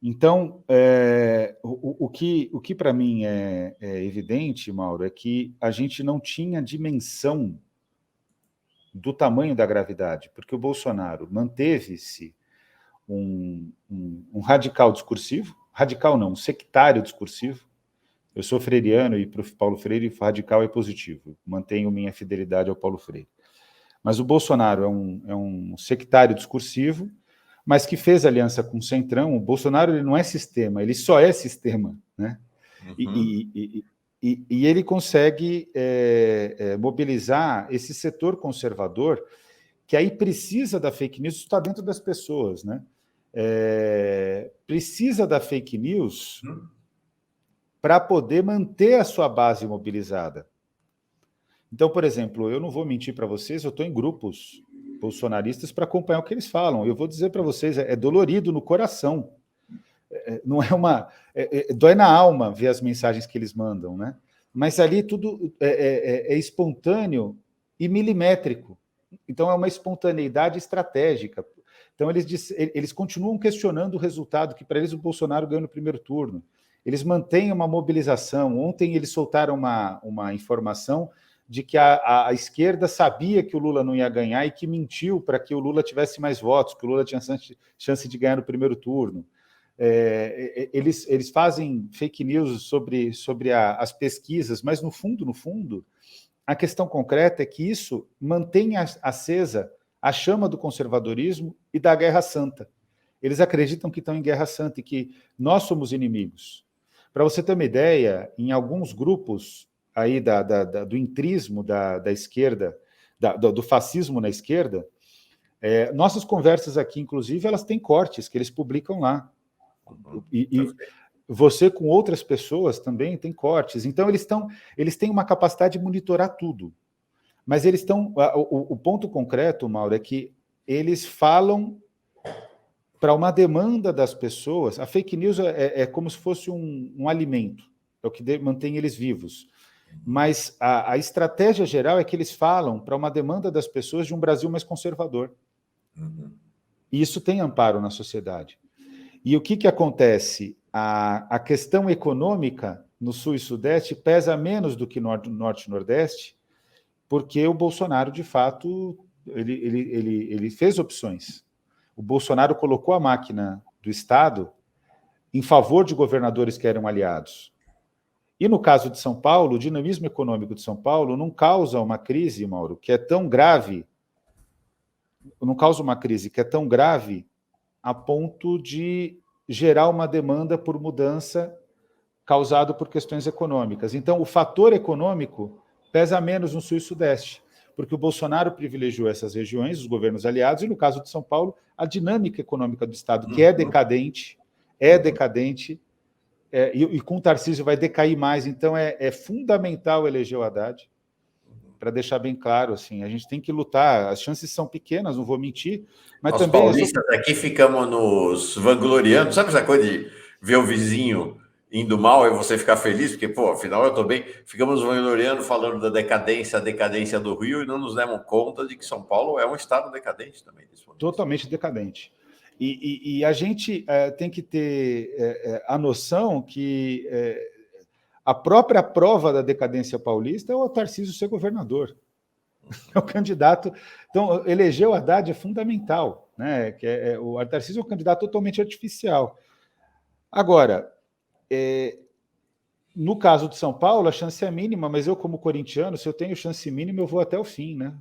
Speaker 2: Então, o que para mim é evidente, Mauro, é que a gente não tinha dimensão do tamanho da gravidade, porque o Bolsonaro manteve-se um radical discursivo, radical não, um sectário discursivo. Eu sou freiriano e para o Paulo Freire radical é positivo, mantenho minha fidelidade ao Paulo Freire. Mas o Bolsonaro é um sectário discursivo, mas que fez aliança com o Centrão. O Bolsonaro ele não é sistema, ele só é sistema, né? Uhum. E ele consegue mobilizar esse setor conservador, que aí precisa da fake news, isso está dentro das pessoas, né? Precisa da fake news para poder manter a sua base mobilizada. Então, por exemplo, eu não vou mentir para vocês, eu estou em grupos bolsonaristas para acompanhar o que eles falam. Eu vou dizer para vocês, é dolorido no coração. Não é uma... dói na alma ver as mensagens que eles mandam, né? Mas ali tudo é espontâneo e milimétrico. Então, é uma espontaneidade estratégica. Então, eles continuam questionando o resultado, que para eles o Bolsonaro ganhou no primeiro turno. Eles mantêm uma mobilização. Ontem eles soltaram uma informação de que a esquerda sabia que o Lula não ia ganhar e que mentiu para que o Lula tivesse mais votos, que o Lula tinha chance de ganhar no primeiro turno. Eles fazem fake news sobre as pesquisas, mas no fundo, a questão concreta é que isso mantém acesa a chama do conservadorismo e da Guerra Santa. Eles acreditam que estão em Guerra Santa e que nós somos inimigos. Para você ter uma ideia, em alguns grupos aí do intrismo da esquerda, do fascismo na esquerda, nossas conversas aqui, inclusive, elas têm cortes que eles publicam lá. E você com outras pessoas também tem cortes. Então, eles têm uma capacidade de monitorar tudo. Mas eles estão... O ponto concreto, Mauro, é que eles falam para uma demanda das pessoas. A fake news é como se fosse um alimento, é o que mantém eles vivos. Mas a estratégia geral é que eles falam para uma demanda das pessoas de um Brasil mais conservador. E isso tem amparo na sociedade. E o que acontece? A questão econômica no Sul e Sudeste pesa menos do que no Norte e Nordeste, porque o Bolsonaro, de fato, ele fez opções. O Bolsonaro colocou a máquina do Estado em favor de governadores que eram aliados. E no caso de São Paulo, o dinamismo econômico de São Paulo não causa uma crise, Mauro, que é tão grave, não causa uma crise que é tão grave a ponto de gerar uma demanda por mudança causada por questões econômicas. Então, o fator econômico pesa menos no Sul e Sudeste, porque o Bolsonaro privilegiou essas regiões, os governos aliados, e no caso de São Paulo, a dinâmica econômica do Estado, que é decadente, e com o Tarcísio vai decair mais. Então, é fundamental eleger o Haddad, para deixar bem claro, assim, a gente tem que lutar, as chances são pequenas, não vou mentir, mas
Speaker 1: Nós
Speaker 2: também...
Speaker 1: paulistas aqui ficamos nos vangloriando, sabe essa coisa de ver o vizinho indo mal e você ficar feliz, porque, pô, afinal eu estou bem, ficamos vangloriando, falando da decadência, a decadência do Rio, e não nos demos conta de que São Paulo é um estado decadente também.
Speaker 2: Totalmente decadente. E a gente tem que ter a noção que a própria prova da decadência paulista é o Tarcísio ser governador. É o candidato... Então, eleger o Haddad é fundamental, né? O Tarcísio é um candidato totalmente artificial. Agora, no caso de São Paulo, a chance é mínima, mas eu, como corintiano, se eu tenho chance mínima, eu vou até o fim, né?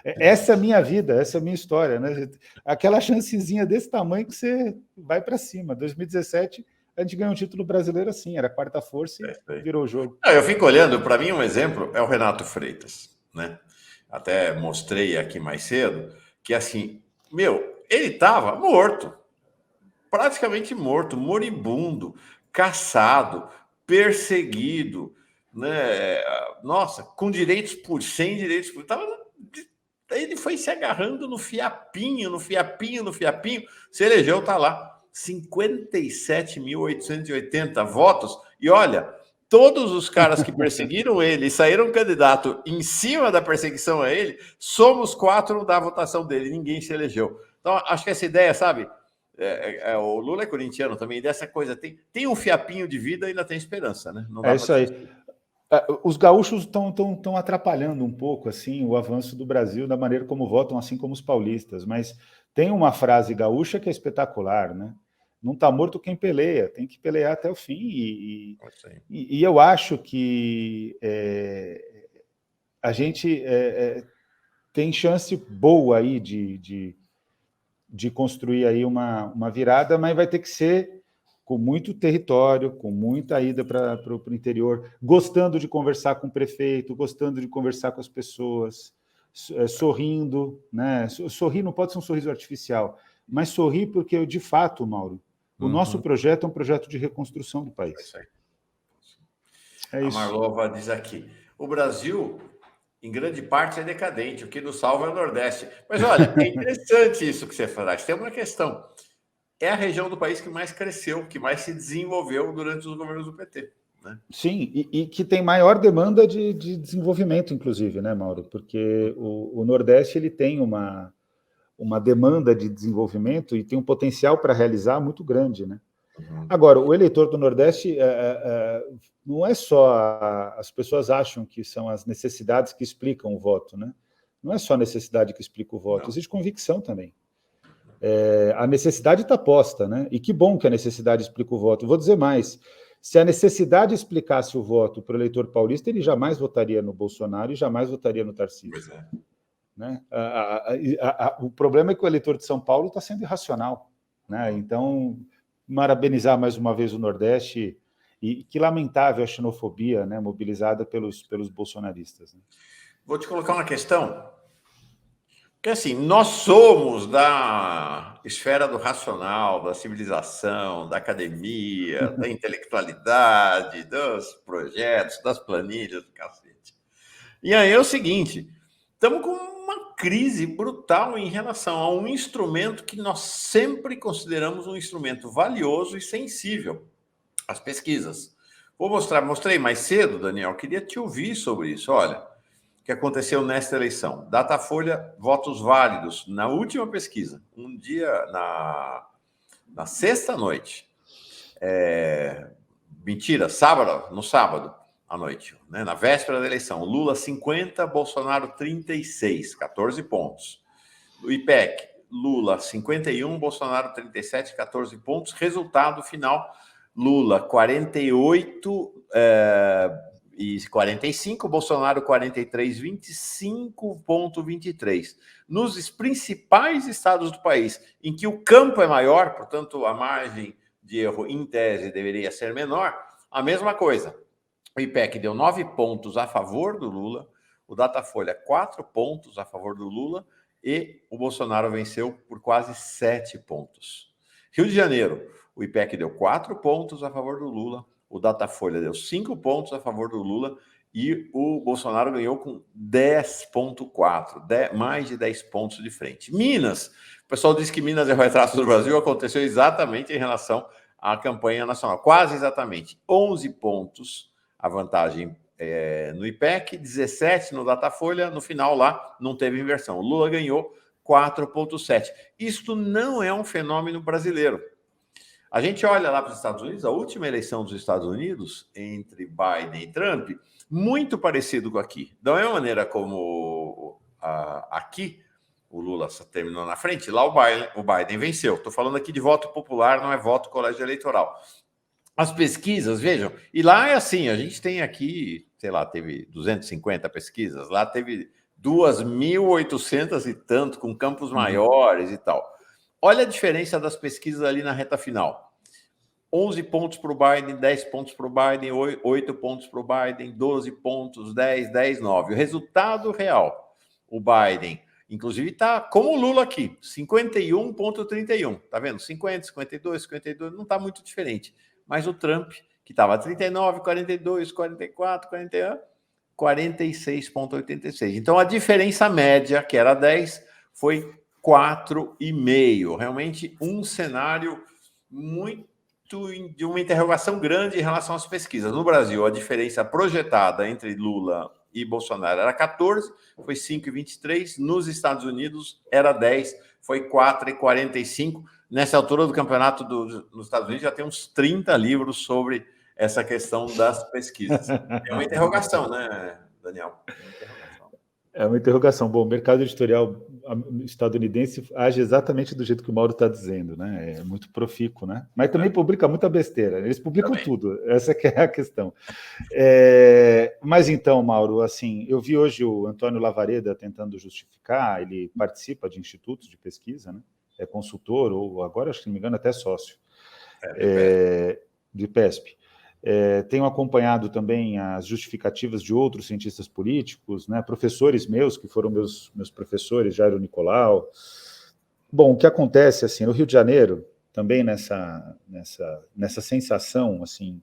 Speaker 2: Essa é a minha vida, essa é a minha história, né? Aquela chancezinha desse tamanho que você vai para cima. 2017, a gente ganhou um título brasileiro assim, era a quarta força e virou o jogo.
Speaker 1: Eu fico olhando, para mim, um exemplo é o Renato Freitas, né? Até mostrei aqui mais cedo que, assim, ele estava morto, praticamente morto, moribundo, caçado, perseguido, né? Nossa, com direitos por 100 direitos por... Ele foi se agarrando no fiapinho, se elegeu, tá lá, 57.880 votos, e olha, todos os caras que perseguiram ele e saíram candidato em cima da perseguição a ele, somos 4 da votação dele, ninguém se elegeu. Então, acho que essa ideia, sabe, o Lula é corintiano também, dessa coisa, tem um fiapinho de vida e ainda tem esperança, né? Não dá
Speaker 2: isso aí. Os gaúchos estão atrapalhando um pouco assim o avanço do Brasil da maneira como votam, assim como os paulistas, mas tem uma frase gaúcha que é espetacular, né? Não está morto quem peleia, tem que pelear até o fim. E eu acho que a gente tem chance boa aí de construir aí uma virada, mas vai ter que ser com muito território, com muita ida para o interior, gostando de conversar com o prefeito, gostando de conversar com as pessoas, sorrindo, né? Sorrir não pode ser um sorriso artificial, mas sorrir porque, de fato, Mauro, o nosso projeto é um projeto de reconstrução do país.
Speaker 1: A Marlova diz aqui, o Brasil, em grande parte, é decadente, o que nos salva é o Nordeste. Mas, olha, é interessante isso que você faz. Tem uma questão. É a região do país que mais cresceu, que mais se desenvolveu durante os governos do PT. Né?
Speaker 2: Sim, e que tem maior demanda de desenvolvimento, inclusive, né, Mauro? Porque o Nordeste ele tem uma demanda de desenvolvimento e tem um potencial para realizar muito grande, né? Agora, o eleitor do Nordeste não é só... As pessoas acham que são as necessidades que explicam o voto, né? Não é só a necessidade que explica o voto, existe convicção também. A necessidade está posta, né? E que bom que a necessidade explica o voto. Vou dizer mais, se a necessidade explicasse o voto para o eleitor paulista, ele jamais votaria no Bolsonaro e jamais votaria no Tarcísio.
Speaker 1: Pois é.
Speaker 2: Né? O problema é que o eleitor de São Paulo está sendo irracional. Né? Então, parabenizar mais uma vez o Nordeste e que lamentável a xenofobia, né, mobilizada pelos bolsonaristas. Né?
Speaker 1: Vou te colocar uma questão. Porque, assim, nós somos da esfera do racional, da civilização, da academia, da intelectualidade, dos projetos, das planilhas, do cacete. E aí é o seguinte, estamos com uma crise brutal em relação a um instrumento que nós sempre consideramos um instrumento valioso e sensível, as pesquisas. Mostrei mais cedo, Daniel, queria te ouvir sobre isso. Olha, o que aconteceu nesta eleição. Datafolha, votos válidos, na última pesquisa, um dia, na sexta-noite. Mentira, no sábado à noite, né, na véspera da eleição. Lula 50, Bolsonaro 36, 14 pontos. O IPEC, Lula 51, Bolsonaro 37, 14 pontos. Resultado final, Lula 48 e 45, Bolsonaro 43, 25,23. Nos principais estados do país, em que o campo é maior, portanto, a margem de erro, em tese, deveria ser menor, a mesma coisa. O IPEC deu 9 pontos a favor do Lula, o Datafolha 4 pontos a favor do Lula e o Bolsonaro venceu por quase 7 pontos. Rio de Janeiro, o IPEC deu 4 pontos a favor do Lula, o Datafolha deu 5 pontos a favor do Lula e o Bolsonaro ganhou com 10,4, mais de 10 pontos de frente. Minas, o pessoal diz que Minas é o retrato do Brasil, aconteceu exatamente em relação à campanha nacional, quase exatamente, 11 pontos a vantagem no IPEC, 17 no Datafolha, no final lá não teve inversão. O Lula ganhou 4,7. Isto não é um fenômeno brasileiro. A gente olha lá para os Estados Unidos, a última eleição dos Estados Unidos, entre Biden e Trump, muito parecido com aqui. Da mesma maneira como aqui o Lula terminou na frente, lá o Biden venceu. Estou falando aqui de voto popular, não é voto colégio eleitoral. As pesquisas, vejam, e lá é assim, a gente tem aqui, sei lá, teve 250 pesquisas, lá teve 2.800 e tanto, com campos maiores e tal. Olha a diferença das pesquisas ali na reta final. 11 pontos para o Biden, 10 pontos para o Biden, 8 pontos para o Biden, 12 pontos, 10, 10, 9. O resultado real, o Biden, inclusive, está como o Lula aqui, 51,31. Tá vendo? 50, 52, 52, não está muito diferente. Mas o Trump, que estava 39, 42, 44, 41, 46,86. Então, a diferença média, que era 10, foi 4,5. Realmente um cenário muito de uma interrogação grande em relação às pesquisas. No Brasil, a diferença projetada entre Lula e Bolsonaro era 14, foi 5,23. Nos Estados Unidos era 10, foi 4,45. Nessa altura do campeonato nos Estados Unidos já tem uns 30 livros sobre essa questão das pesquisas. É uma interrogação, né, Daniel?
Speaker 2: É uma interrogação. Bom, o mercado editorial estadunidense age exatamente do jeito que o Mauro está dizendo, né? É muito profícuo, né? Mas também publica muita besteira. Eles publicam tudo. Essa que é a questão. Mas então, Mauro, assim, eu vi hoje o Antônio Lavareda tentando justificar. Ele participa de institutos de pesquisa, né? É consultor ou agora, acho que não me engano, até sócio de PESP. Tenho acompanhado também as justificativas de outros cientistas políticos, né, professores meus, que foram meus professores, Jairo Nicolau. Bom, o que acontece, assim, no Rio de Janeiro, também nessa sensação, assim,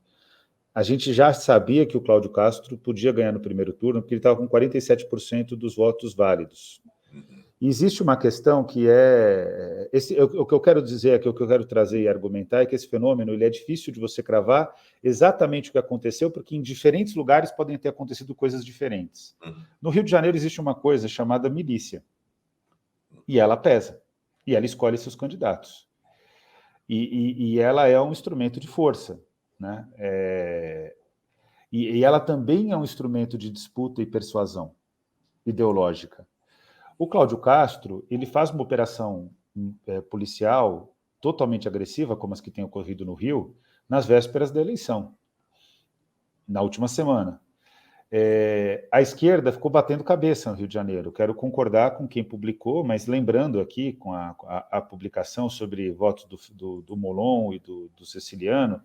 Speaker 2: a gente já sabia que o Cláudio Castro podia ganhar no primeiro turno, porque ele estava com 47% dos votos válidos. E existe uma questão que o que eu quero dizer aqui, o que eu quero trazer e argumentar é que esse fenômeno ele é difícil de você cravar exatamente o que aconteceu, porque em diferentes lugares podem ter acontecido coisas diferentes. No Rio de Janeiro existe uma coisa chamada milícia, e ela pesa, e ela escolhe seus candidatos. E ela é um instrumento de força, né? E ela também é um instrumento de disputa e persuasão ideológica. O Cláudio Castro, ele faz uma operação policial totalmente agressiva, como as que têm ocorrido no Rio, nas vésperas da eleição, na última semana. A esquerda ficou batendo cabeça no Rio de Janeiro. Quero concordar com quem publicou, mas lembrando aqui, com a publicação sobre votos do Molon e do Ceciliano,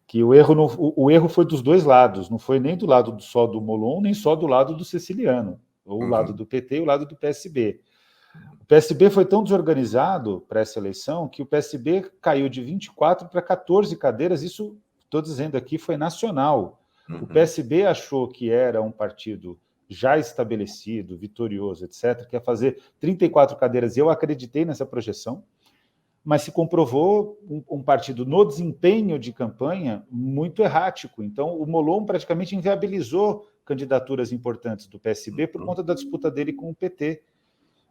Speaker 2: que o erro foi dos dois lados, não foi nem do lado só do Molon, nem só do lado do Ceciliano. O lado do PT e o lado do PSB. O PSB foi tão desorganizado para essa eleição que o PSB caiu de 24 para 14 cadeiras, isso, estou dizendo aqui, foi nacional. O PSB achou que era um partido já estabelecido, vitorioso, etc., que ia fazer 34 cadeiras, e eu acreditei nessa projeção, mas se comprovou um partido no desempenho de campanha muito errático. Então, o Molon praticamente inviabilizou candidaturas importantes do PSB por conta da disputa dele com o PT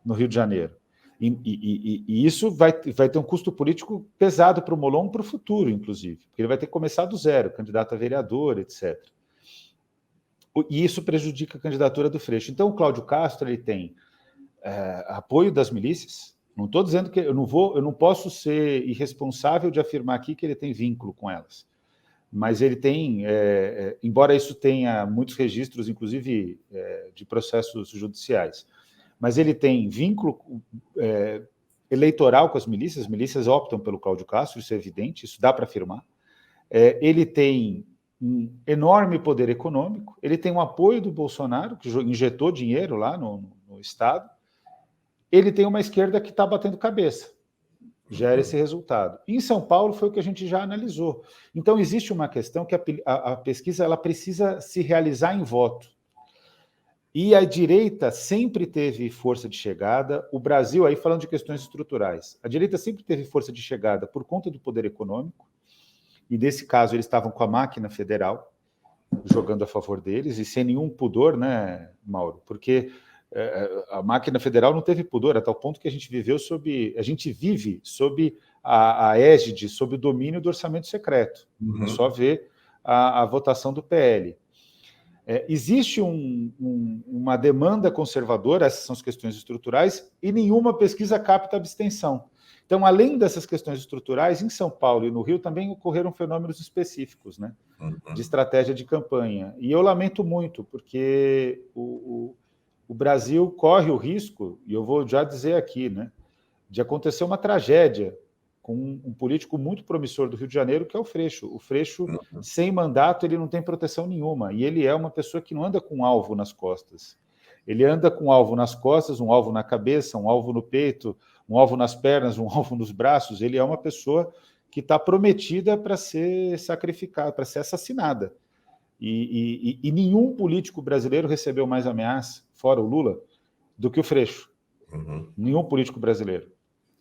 Speaker 2: no Rio de Janeiro. E isso vai ter um custo político pesado para o Molon para o futuro, inclusive, porque ele vai ter que começar do zero, candidato a vereador, etc. E isso prejudica a candidatura do Freixo. Então, o Cláudio Castro ele tem apoio das milícias. Não estou dizendo que eu não posso ser irresponsável de afirmar aqui que ele tem vínculo com elas. Mas ele tem, embora isso tenha muitos registros, inclusive de processos judiciais, mas ele tem vínculo eleitoral com as milícias optam pelo Cláudio Castro, isso é evidente, isso dá para afirmar. Ele tem um enorme poder econômico, ele tem um apoio do Bolsonaro, que injetou dinheiro lá no Estado, ele tem uma esquerda que está batendo cabeça. gera esse resultado. Em São Paulo foi o que a gente já analisou. Então existe uma questão que a pesquisa ela precisa se realizar em voto. E a direita sempre teve força de chegada, o Brasil, aí falando de questões estruturais, a direita sempre teve força de chegada por conta do poder econômico, e nesse caso eles estavam com a máquina federal jogando a favor deles, e sem nenhum pudor, né, Mauro? Porque a máquina federal não teve pudor, a tal ponto que a gente vive sob a égide, sob o domínio do orçamento secreto. É só ver a votação do PL. Existe uma demanda conservadora, essas são as questões estruturais, e nenhuma pesquisa capta abstenção. Então, além dessas questões estruturais, em São Paulo e no Rio também ocorreram fenômenos específicos, né, de estratégia de campanha. E eu lamento muito, porque o Brasil corre o risco, e eu vou já dizer aqui, né, de acontecer uma tragédia com um político muito promissor do Rio de Janeiro, que é o Freixo. O Freixo, sem mandato, ele não tem proteção nenhuma, e ele é uma pessoa que não anda com um alvo nas costas. Ele anda com um alvo nas costas, um alvo na cabeça, um alvo no peito, um alvo nas pernas, um alvo nos braços. Ele é uma pessoa que está prometida para ser sacrificada, para ser assassinada. E nenhum político brasileiro recebeu mais ameaça, fora o Lula, do que o Freixo. Nenhum político brasileiro.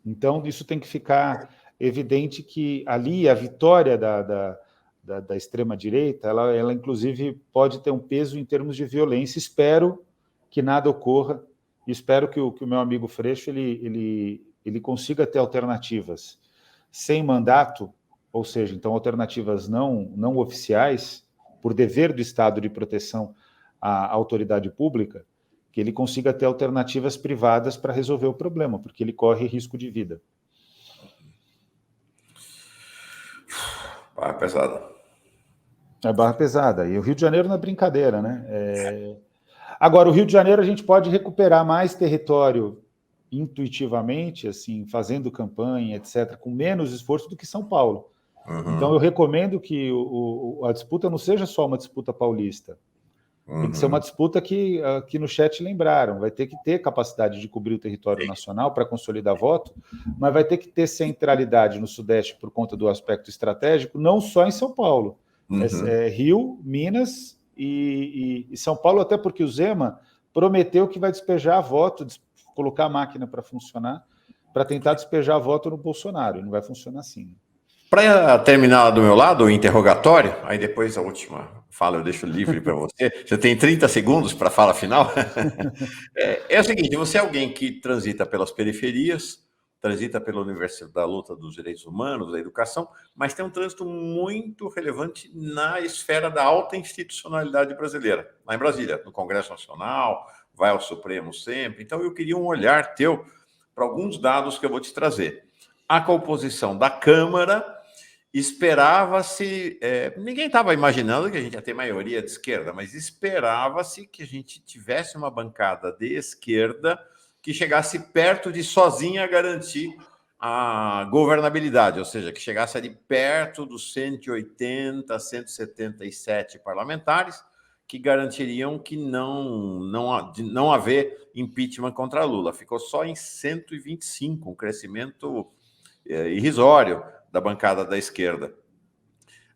Speaker 2: Então, isso tem que ficar evidente que ali a vitória da extrema-direita, ela inclusive pode ter um peso em termos de violência. Espero que nada ocorra, espero que o meu amigo Freixo ele consiga ter alternativas sem mandato, ou seja, então alternativas não oficiais, por dever do Estado de proteção à autoridade pública, que ele consiga ter alternativas privadas para resolver o problema, porque ele corre risco de vida.
Speaker 1: Barra pesada.
Speaker 2: É barra pesada. E o Rio de Janeiro não é brincadeira, né? Agora, o Rio de Janeiro a gente pode recuperar mais território intuitivamente, assim, fazendo campanha, etc., com menos esforço do que São Paulo. Então, eu recomendo que a disputa não seja só uma disputa paulista. Tem que ser uma disputa que no chat lembraram. Vai ter que ter capacidade de cobrir o território nacional para consolidar voto, mas vai ter que ter centralidade no Sudeste por conta do aspecto estratégico, não só em São Paulo. Rio, Minas e São Paulo, até porque o Zema prometeu que vai despejar voto, colocar a máquina para funcionar, para tentar despejar voto no Bolsonaro. E não vai funcionar assim.
Speaker 1: Para terminar do meu lado, o interrogatório, aí depois a última fala eu deixo livre para você. Você tem 30 segundos para a fala final. É o seguinte, você é alguém que transita pelas periferias, transita pela Universidade da Luta dos Direitos Humanos, da educação, mas tem um trânsito muito relevante na esfera da alta institucionalidade brasileira, lá em Brasília, no Congresso Nacional, vai ao Supremo sempre. Então eu queria um olhar teu para alguns dados que eu vou te trazer. A composição da Câmara, esperava-se, ninguém estava imaginando que a gente ia ter maioria de esquerda, mas esperava-se que a gente tivesse uma bancada de esquerda que chegasse perto de sozinha garantir a governabilidade, ou seja, que chegasse ali perto dos 180, 177 parlamentares que garantiriam que não haver impeachment contra Lula. Ficou só em 125, um crescimento irrisório da bancada da esquerda.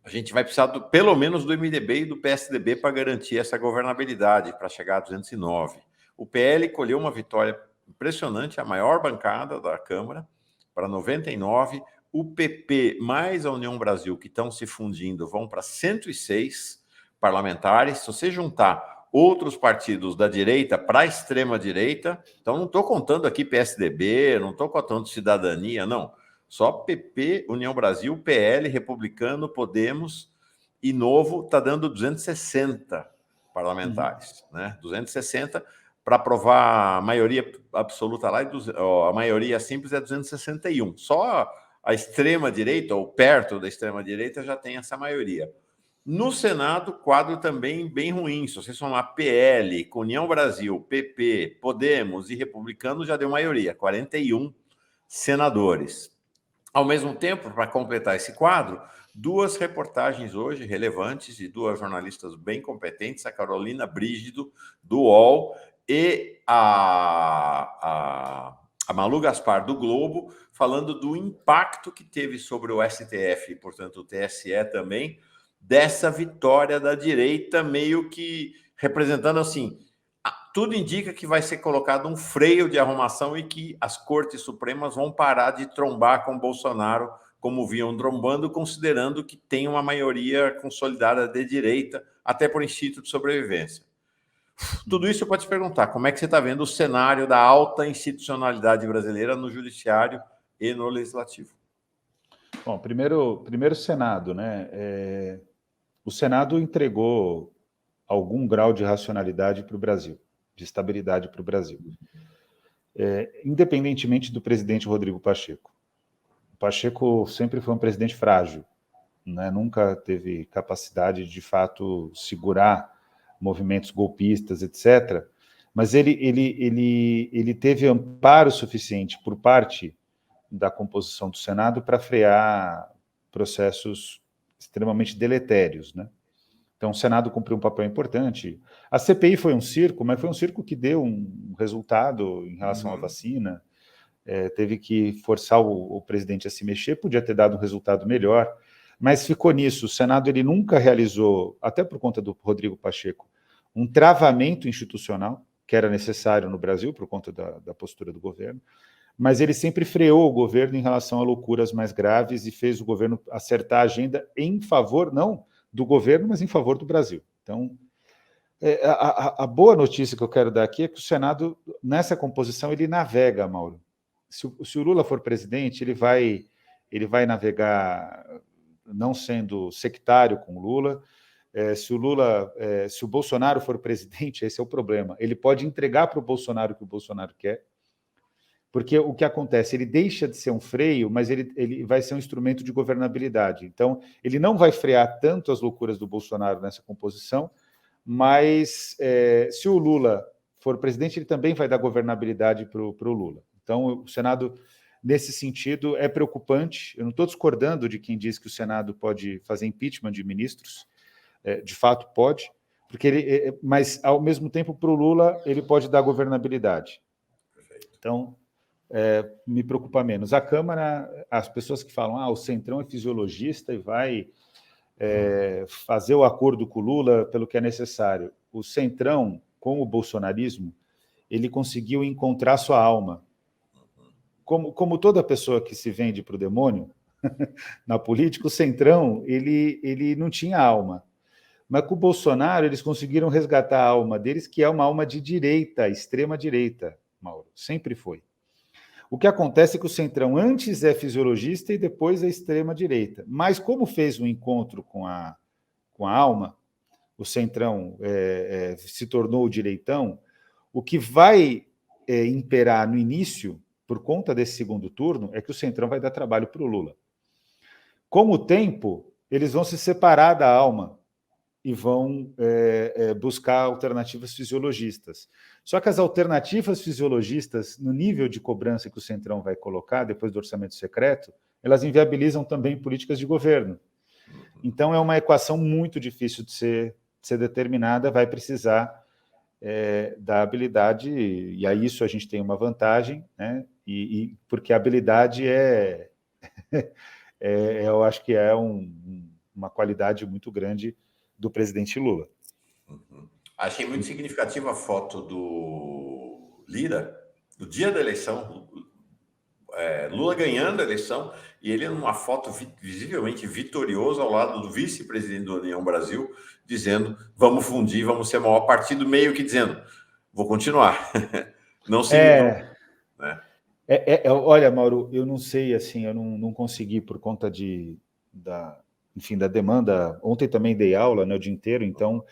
Speaker 1: A gente vai precisar pelo menos do MDB e do PSDB para garantir essa governabilidade, para chegar a 209. O PL colheu uma vitória impressionante, a maior bancada da Câmara, para 99. O PP mais a União Brasil, que estão se fundindo, vão para 106 parlamentares. Se você juntar outros partidos da direita para a extrema-direita, então não estou contando aqui PSDB, não estou contando Cidadania, não. Só PP, União Brasil, PL, Republicano, Podemos e Novo está dando 260 parlamentares, né? 260 para aprovar a maioria absoluta lá, a maioria simples é 261. Só a extrema-direita, ou perto da extrema-direita, já tem essa maioria. No Senado, quadro também bem ruim. Se você somar PL, com União Brasil, PP, Podemos e Republicanos, já deu maioria, 41 senadores. Ao mesmo tempo, para completar esse quadro, duas reportagens hoje relevantes de duas jornalistas bem competentes, a Carolina Brígido, do UOL, e a Malu Gaspar, do Globo, falando do impacto que teve sobre o STF, e, portanto, o TSE também, dessa vitória da direita, meio que representando assim, tudo indica que vai ser colocado um freio de arrumação e que as cortes supremas vão parar de trombar com Bolsonaro como vinham trombando, considerando que tem uma maioria consolidada de direita, até por instinto de sobrevivência. Tudo isso eu posso te perguntar, como é que você está vendo o cenário da alta institucionalidade brasileira no judiciário e no legislativo?
Speaker 2: Bom, primeiro Senado, né? O Senado entregou algum grau de racionalidade para o Brasil, de estabilidade para o Brasil, independentemente do presidente Rodrigo Pacheco. O Pacheco sempre foi um presidente frágil, né? Nunca teve capacidade de fato segurar movimentos golpistas, etc. Mas ele teve amparo suficiente por parte da composição do Senado para frear processos extremamente deletérios, né? Então, o Senado cumpriu um papel importante. A CPI foi um circo, mas foi um circo que deu um resultado em relação à vacina. Teve que forçar o presidente a se mexer, podia ter dado um resultado melhor, mas ficou nisso. O Senado ele nunca realizou, até por conta do Rodrigo Pacheco, um travamento institucional, que era necessário no Brasil, por conta da postura do governo, mas ele sempre freou o governo em relação a loucuras mais graves e fez o governo acertar a agenda em favor, não do governo, mas em favor do Brasil. Então, a boa notícia que eu quero dar aqui é que o Senado, nessa composição, ele navega, Mauro. Se o Lula for presidente, ele vai navegar não sendo sectário com o Lula. Se o Bolsonaro for presidente, esse é o problema. Ele pode entregar para o Bolsonaro o que o Bolsonaro quer, porque o que acontece? Ele deixa de ser um freio, mas ele vai ser um instrumento de governabilidade. Então, ele não vai frear tanto as loucuras do Bolsonaro nessa composição, mas se o Lula for presidente, ele também vai dar governabilidade para o Lula. Então, o Senado, nesse sentido, é preocupante. Eu não estou discordando de quem diz que o Senado pode fazer impeachment de ministros. De fato, pode, mas, ao mesmo tempo, para o Lula, ele pode dar governabilidade. Então, me preocupa menos. A Câmara, as pessoas que falam, o Centrão é fisiologista e vai fazer o acordo com o Lula pelo que é necessário. O Centrão, com o bolsonarismo, ele conseguiu encontrar sua alma. Como toda pessoa que se vende para o demônio, na política, o Centrão, ele não tinha alma. Mas com o Bolsonaro, eles conseguiram resgatar a alma deles, que é uma alma de direita, extrema-direita, Mauro. Sempre foi. O que acontece é que o Centrão antes é fisiologista e depois é extrema-direita. Mas como fez um encontro com a alma, o Centrão se tornou o direitão, o que vai imperar no início, por conta desse segundo turno, é que o Centrão vai dar trabalho para o Lula. Com o tempo, eles vão se separar da alma e vão buscar alternativas fisiologistas. Só que as alternativas fisiologistas, no nível de cobrança que o Centrão vai colocar, depois do orçamento secreto, elas inviabilizam também políticas de governo. Então, é uma equação muito difícil de ser determinada, vai precisar da habilidade, e a isso a gente tem uma vantagem, né? Porque a habilidade eu acho que é uma qualidade muito grande do presidente Lula.
Speaker 1: Achei muito significativa a foto do Lira, do dia da eleição, Lula ganhando a eleição, e ele numa foto visivelmente vitorioso ao lado do vice-presidente da União Brasil, dizendo, vamos fundir, vamos ser o maior partido, meio que dizendo, vou continuar. Não se... né?
Speaker 2: Olha, Mauro, eu não sei, assim, eu não consegui por conta da demanda. Ontem também dei aula, né, o dia inteiro, então,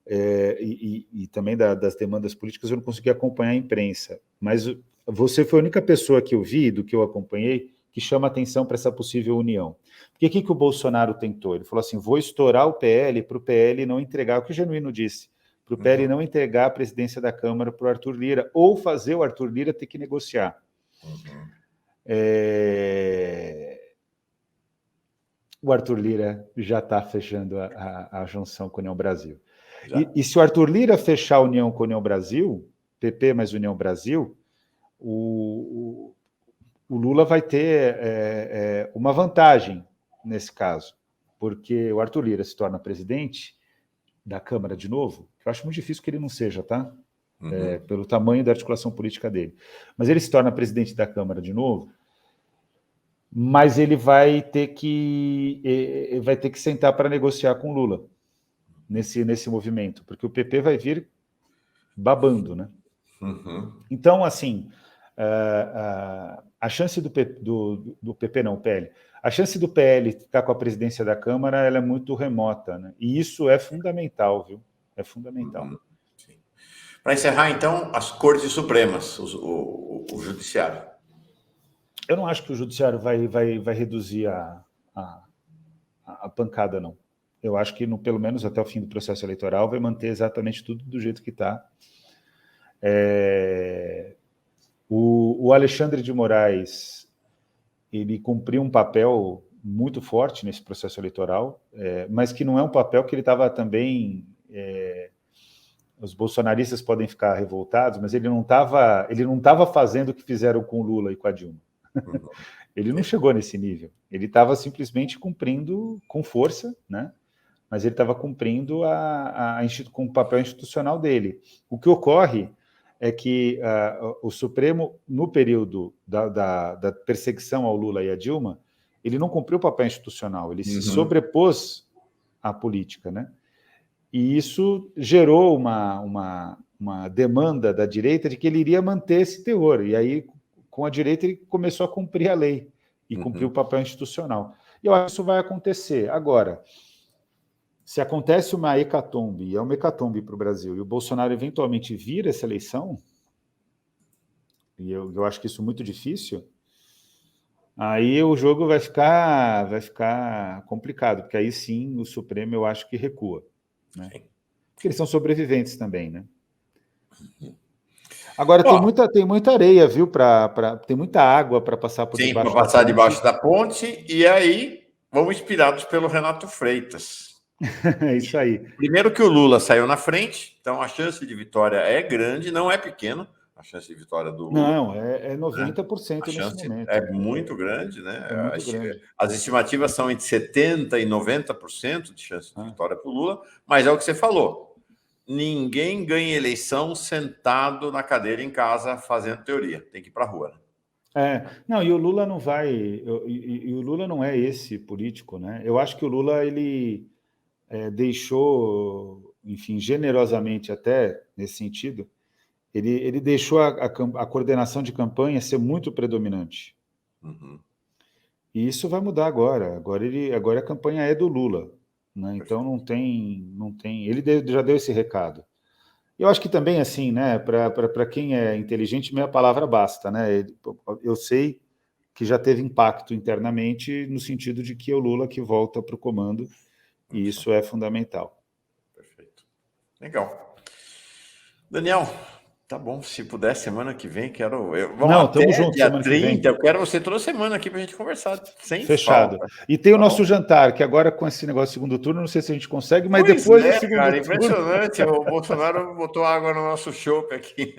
Speaker 2: e também das demandas políticas, eu não consegui acompanhar a imprensa. Mas você foi a única pessoa que eu vi, do que eu acompanhei, que chama atenção para essa possível união. Porque o que o Bolsonaro tentou? Ele falou assim, vou estourar o PL para o PL não entregar, o que o Genuíno disse, para o PL não entregar a presidência da Câmara para o Arthur Lira, ou fazer o Arthur Lira ter que negociar. O Arthur Lira já está fechando a junção com a União Brasil. E se o Arthur Lira fechar a união com a União Brasil, PP mais União Brasil, o Lula vai ter uma vantagem nesse caso, porque o Arthur Lira se torna presidente da Câmara de novo, que eu acho muito difícil que ele não seja, tá? Pelo tamanho da articulação política dele. Mas ele se torna presidente da Câmara de novo, mas ele vai ter que sentar para negociar com o Lula nesse movimento, porque o PP vai vir babando, né? Então, assim, a chance do PP não, PL, a chance do PL ficar com a presidência da Câmara, ela é muito remota, né? E isso é fundamental, viu? É fundamental.
Speaker 1: Para encerrar, então, as Cortes Supremas, o Judiciário.
Speaker 2: Eu não acho que o Judiciário vai reduzir a pancada, não. Eu acho que, pelo menos até o fim do processo eleitoral, vai manter exatamente tudo do jeito que está. O Alexandre de Moraes, ele cumpriu um papel muito forte nesse processo eleitoral, mas que não é um papel que ele estava também... os bolsonaristas podem ficar revoltados, mas ele não estava fazendo o que fizeram com o Lula e com a Dilma. Ele não chegou nesse nível. Ele estava simplesmente cumprindo com força, né? Mas ele estava cumprindo com o papel institucional dele. O que ocorre é que o Supremo, no período da perseguição ao Lula e à Dilma, ele não cumpriu o papel institucional, ele se sobrepôs à política, né? E isso gerou uma demanda da direita de que ele iria manter esse teor. E aí, com a direita, ele começou a cumprir a lei e cumprir o papel institucional. E eu acho que isso vai acontecer. Agora, se acontece uma hecatombe, e é uma hecatombe para o Brasil, e o Bolsonaro eventualmente vira essa eleição, e eu acho que isso é muito difícil, aí o jogo vai ficar complicado, porque aí sim o Supremo eu acho que recua. Né? Porque eles são sobreviventes também, né? Agora, tem muita areia, viu? Tem muita água para passar por debaixo da ponte.
Speaker 1: Sim, para passar debaixo da ponte, e aí vamos inspirados pelo Renato Freitas.
Speaker 2: É isso aí.
Speaker 1: Primeiro que o Lula saiu na frente, então a chance de vitória é grande, não é pequena a chance de vitória do Lula.
Speaker 2: Não, é 90% nesse momento.
Speaker 1: É muito grande, né?
Speaker 2: É muito grande.
Speaker 1: As estimativas são entre 70% e 90% de chance de vitória para o Lula, mas é o que você falou. Ninguém ganha eleição sentado na cadeira em casa fazendo teoria. Tem que ir para a rua. Né?
Speaker 2: Não, e o Lula não vai... E o Lula não é esse político, né? Eu acho que o Lula, ele deixou, enfim, generosamente até, nesse sentido, ele deixou a coordenação de campanha ser muito predominante. E isso vai mudar agora. Agora a campanha é do Lula. Né? Então não tem. Ele já deu esse recado. Eu acho que também, assim, né, para quem é inteligente, meia palavra basta. Né? Eu sei que já teve impacto internamente no sentido de que é o Lula que volta para o comando, e isso é fundamental.
Speaker 1: Perfeito. Legal. Daniel, tá bom, se puder, semana que vem,
Speaker 2: Estamos juntos,
Speaker 1: dia
Speaker 2: semana
Speaker 1: 30,
Speaker 2: que vem.
Speaker 1: Eu quero você toda semana aqui pra gente conversar, sem
Speaker 2: Fechado.
Speaker 1: falta.
Speaker 2: E tem o nosso jantar, que agora com esse negócio de segundo turno, não sei se a gente consegue, mas depois do segundo turno...
Speaker 1: Impressionante, o Bolsonaro botou água no nosso chopp aqui.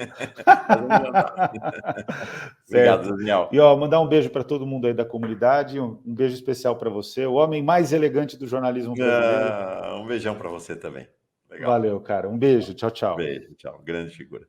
Speaker 1: Obrigado, Daniel.
Speaker 2: E mandar um beijo para todo mundo aí da comunidade, um beijo especial para você, o homem mais elegante do jornalismo brasileiro.
Speaker 1: Um beijão para você também.
Speaker 2: Legal. Valeu, cara. Um beijo. Tchau, tchau.
Speaker 1: Beijo, tchau. Grande figura.